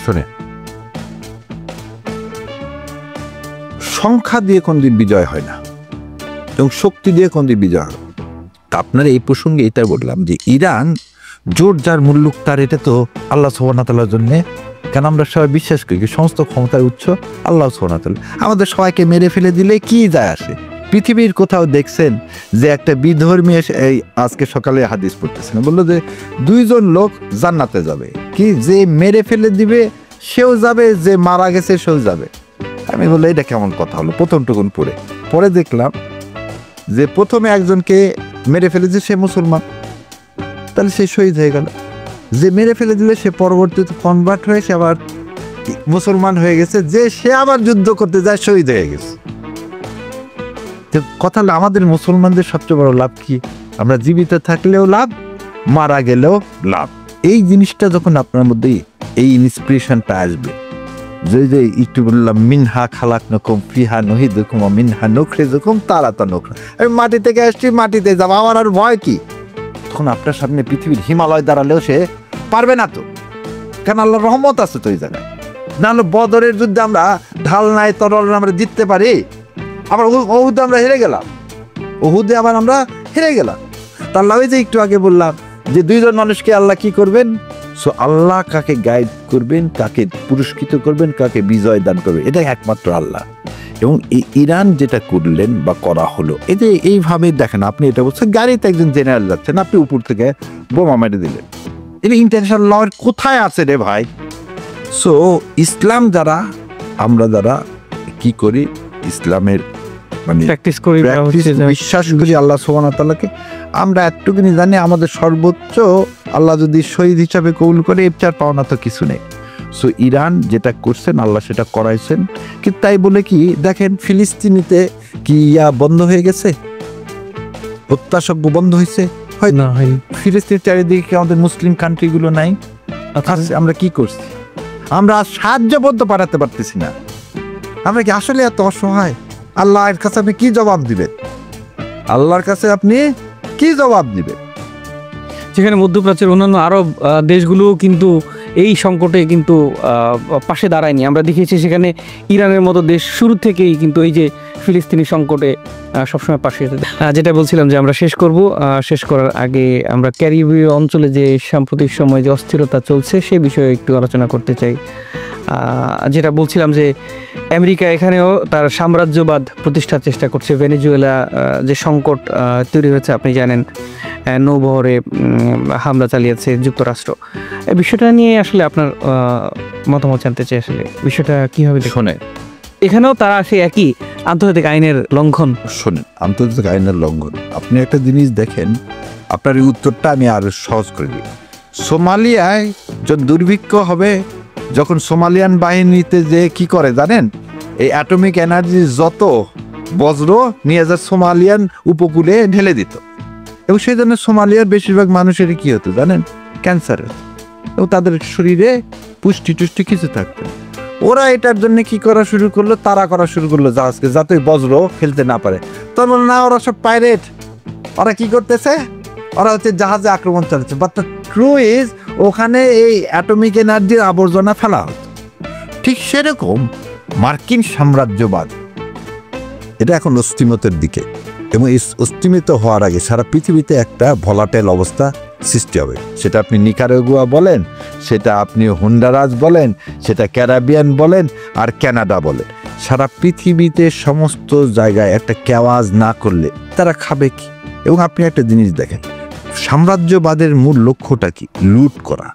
শুনে সংখ্যা দিয়ে কোনদিন বিজয় হয় না, এবং শক্তি দিয়ে কোনদিন বিজয় হয়। আপনার এই প্রসঙ্গে এটা বললাম যে ইরান জোর যার মুল্লুক তার, এটা তো আল্লাহ সুবহানাহু ওয়া তাআলার জন্য। কেন আমরা সবাই বিশ্বাস করি সমস্ত ক্ষমতার উৎস আল্লাহ সুবহানাহু ওয়া তাআলা। আমাদের সবাইকে মেরে ফেলে দিলে কি যায় আসে? পৃথিবীর কোথাও দেখছেন যে একটা বিধর্মী এই আজকে সকালে হাদিস পড়তেছেন, বললো যে 2 জন লোক জান্নাতে যাবে, কি যে মেরে ফেলে দিবে সেও যাবে, যে মারা গেছে সেও যাবে। আমি বললাম এটা কেমন কথা হলো? প্রথমটুকুন পরে দেখলাম যে প্রথমে একজনকে মেরে ফেলেছে সে মুসলমান, তাহলে সে শহীদ হয়ে গেল। যে মেরে ফেলে দিলে সে পরবর্তীতে কনভার্ট হয়ে সে আবার মুসলমান হয়ে গেছে, যে সে আবার যুদ্ধ করতে যায় শহীদ হয়ে গেছে। কথা হলো আমাদের মুসলমানদের সবচেয়ে বড় লাভ কি? আমরা জীবিত থাকলেও লাভ, মারা গেলেও লাভ। এই জিনিসটা যখন আপনার মধ্যে এই ইন্সপিরেশনটা আসবে, যে একটু বললাম মিনহা খালাকনাকুম ফিহা নুইদুকুম ওয়া মিনহা নুখরিজুকুম তারাতান উখরা, আমি মাটি থেকে আসছি, মাটিতে যাব, আমার আর ভয় কি? তখন আপনার সামনে পৃথিবীর হিমালয় দাঁড়ালেও সে পারবে না তো, কেন আল্লাহর রহমত আছে তো এই জায়গায়। না হলে বদরের যুদ্ধে আমরা ঢাল নাই, তরল আমরা জিততে পারি, আবার ওহুদে আমরা হেরে গেলাম, ওহুদে আবার আমরা হেরে গেলাম। তার লাগে যে একটু আগে বললাম যে 2 জন মানুষকে আল্লাহ কি করবেন? সো আল্লাহ কাকে গাইড করবেন, কাকে পুরস্কৃত করবেন, কাকে বিজয় দান করবেন, এটা একমাত্র আল্লাহ। এবং এই ইরান যেটা করলেন বা করা হলো, এই যে এইভাবে দেখেন, আপনি এটা বলছেন গাড়িতে একজন জেনারেল যাচ্ছেন, আপনি উপর থেকে বোমা মেরে দিলেন, এটা ইন্টারন্যাশনাল ল কোথায় আছে রে ভাই? সো ইসলাম যারা, আমরা যারা কি করি, ইসলামের মানে প্র্যাকটিস করি বিশ্বাস করি আল্লাহ সুবহানাহু ওয়া তাআলাকে, আমরা এতটুকুনি জানি আমাদের সর্বোচ্চ আল্লাহ যদি শহীদ হিসাবে কবুল করে, এর চার পাওনা তো কিছু নেই। সো ইরান যেটা করছেন আল্লাহ সেটা করাইছেন। কিন্তু তাই বলে কি দেখেন ফিলিস্তিনিতে কি বন্ধ হয়ে গেছে, হত্যাযজ্ঞ বন্ধ হয়েছে? হয় না, হয় ফিলিস্তিনের চারিদিকে আমাদের মুসলিম কান্ট্রিগুলো নাই? আছে। আমরা কি করছি? আমরা সাহায্য বলতে পাঠাতে পারতেছি না। আমরা কি আসলে এত অসহায়? আল্লাহর কাছে আপনি কি জবাব দিবেন? আল্লাহর কাছে আপনি কি জবাব দিবেন? যেখানে মধ্যপ্রাচ্যের অন্যান্য আরব দেশগুলোও কিন্তু এই সংকটে কিন্তু পাশে দাঁড়ায়নি। আমরা দেখেছি সেখানে ইরানের মতো দেশ শুরু থেকেই কিন্তু এই যে ফিলিস্তিনি সংকটে সবসময় পাশে। যেটা বলছিলাম যে আমরা শেষ করার আগে আমরা ক্যারিবীয় অঞ্চলে যে সাম্প্রতিক সময় যে অস্থিরতা চলছে সে বিষয়ে একটু আলোচনা করতে চাই। যেটা বলছিলাম যে আমেরিকা এখানেও তার সাম্রাজ্যবাদ প্রতিষ্ঠার চেষ্টা করছে। ভেনেজুয়েলা যে সংকট তৈরি হয়েছে আপনি জানেন, নৌবহরে হামলা চালিয়েছে যুক্তরাষ্ট্র। এই বিষয়টা নিয়ে আসলে আপনার মতামত জানতে চাই, আসলে বিষয়টা কীভাবে শোনে? এখানেও তারা সেই একই আন্তর্জাতিক আইনের লঙ্ঘন। শোনেন, আন্তর্জাতিক আইনের লঙ্ঘন, আপনি একটা জিনিস দেখেন, আপনার এই উত্তরটা আমি আরো সহজ করে দিই। সোমালিয়ায় যখন দুর্ভিক্ষ হবে, যখন সোমালিয়ান বাহিনীতে যে কি করে জানেন, এই অ্যাটমিক এনার্জি যত বজ্র নিয়ে যা সোমালিয়ান উপকূলে ঢেলে দিত, এবং সেই জন্য সোমালিয়ার বেশিরভাগ মানুষের কি হতো জানেন, ক্যান্সার হতো, এবং তাদের শরীরে পুষ্টি টুষ্টি কিছু থাকতো। ওরা এটার জন্য কি করা শুরু করলো, তারা করা শুরু করলো জাহাজকে, যাতে বজ্র ফেলতে না পারে। তখন না, ওরা সব পাইরেট, ওরা কি করতেছে, ওরা হচ্ছে জাহাজে আক্রমণ চালাচ্ছে। বাট দ্য ট্রু ইজ ওখানে এই অ্যাটমিক এনার্জির আবর্জনা ফেলা হতো। ঠিক সেরকম মার্কিন সাম্রাজ্যবাদ এটা এখন অস্তিমতের দিকে, এবং এই অস্তিমিত হওয়ার আগে সারা পৃথিবীতে একটা ভলাটাইল অবস্থা সৃষ্টি হবে। সেটা আপনি নিকারাগুয়া বলেন, সেটা আপনি হন্ডুরাস বলেন, সেটা ক্যারিবিয়ান বলেন, আর কানাডা বলেন, সারা পৃথিবীতে সমস্ত জায়গায় একটা কেওয়াজ না করলে তারা খাবে কি? এবং আপনি একটা জিনিস দেখেন, সাম্রাজ্যবাদের মূল লক্ষ্যটা কি? লুট করা।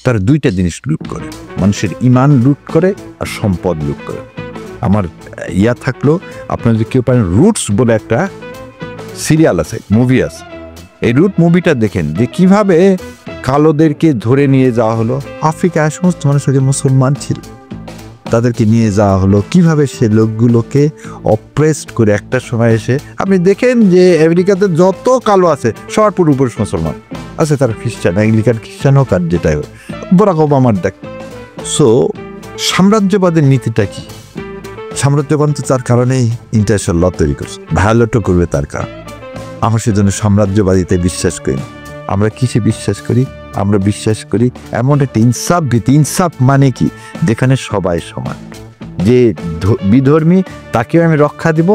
তার দুইটা জিনিস লুট করে, মানুষের ইমান লুট করে আর সম্পদ লুট করে। আমার থাকলো, আপনার যদি কেউ পারেন, রুটস বলে একটা সিরিয়াল আছে, মুভি আছে, এই রুট মুভিটা দেখেন যে কিভাবে কালোদেরকে ধরে নিয়ে যাওয়া হলো। আফ্রিকায় সমস্ত মানুষ মুসলমান ছিল, তাদেরকে নিয়ে যাওয়া হলো, কিভাবে সে লোকগুলোকে অপ্রেসড করে একটা সময় এসে আপনি দেখেন যে আমেরিকাতে যত কালো আছে সবার পুরোপুরি মুসলমান আছে, তারা খ্রিস্টান, অ্যাংলিকান খ্রিস্টান হোক আর যেটাই হোক। বরাক ওবামার দেখ। সো সাম্রাজ্যবাদের নীতিটা কি? সাম্রাজ্যবাদ তো তার কারণেই ইন্টারন্যাশনাল ল তৈরি করছে, ভায়োলেটও করবে তার কারণ। আমরা সেজন্য সাম্রাজ্যবাদীতে বিশ্বাস করি। আমরা কিসে বিশ্বাস করি? আমরা বিশ্বাস করি এমন একটা ইনসাফ ভিত্তি। ইনসাফ মানে কি? যেখানে সবাই সমান, যে বিধর্মী তাকেও আমি রক্ষা দিব,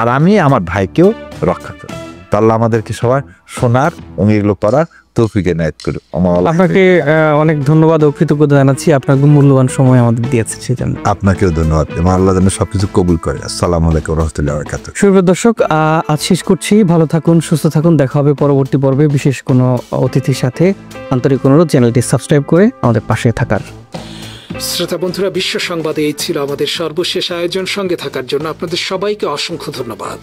আর আমি আমার ভাইকেও রক্ষা করব। তাহলে আমাদেরকে সবার শোনার এবং এগুলো করার তৌফিক এনায়েত করুন। আপনাকে অনেক ধন্যবাদ ও কৃতজ্ঞতা জানাচ্ছি, আপনার মূল্যবান সময় আমাদের দিয়েছে সেজন্য। আপনাকেও ধন্যবাদ, আল্লাহ যেন সবকিছু কবুল করে। আসসালামু আলাইকুম ওয়া রাহমাতুল্লাহি ওয়া বারাকাতুহু। সুপ্রিয় দর্শক, আজ শেষ করছি। ভালো থাকুন, সুস্থ থাকুন। দেখা হবে পরবর্তী পর্বে বিশেষ কোনো অতিথির সাথে। আন্তরিক অনুরোধ চ্যানেলটি সাবস্ক্রাইব করে আমাদের পাশে থাকার। শ্রোতা বন্ধুরা, বিশ্ব সংবাদে এই ছিল আমাদের সর্বশেষ আয়োজন। সঙ্গে থাকার জন্য আপনাদের সবাইকে অসংখ্য ধন্যবাদ।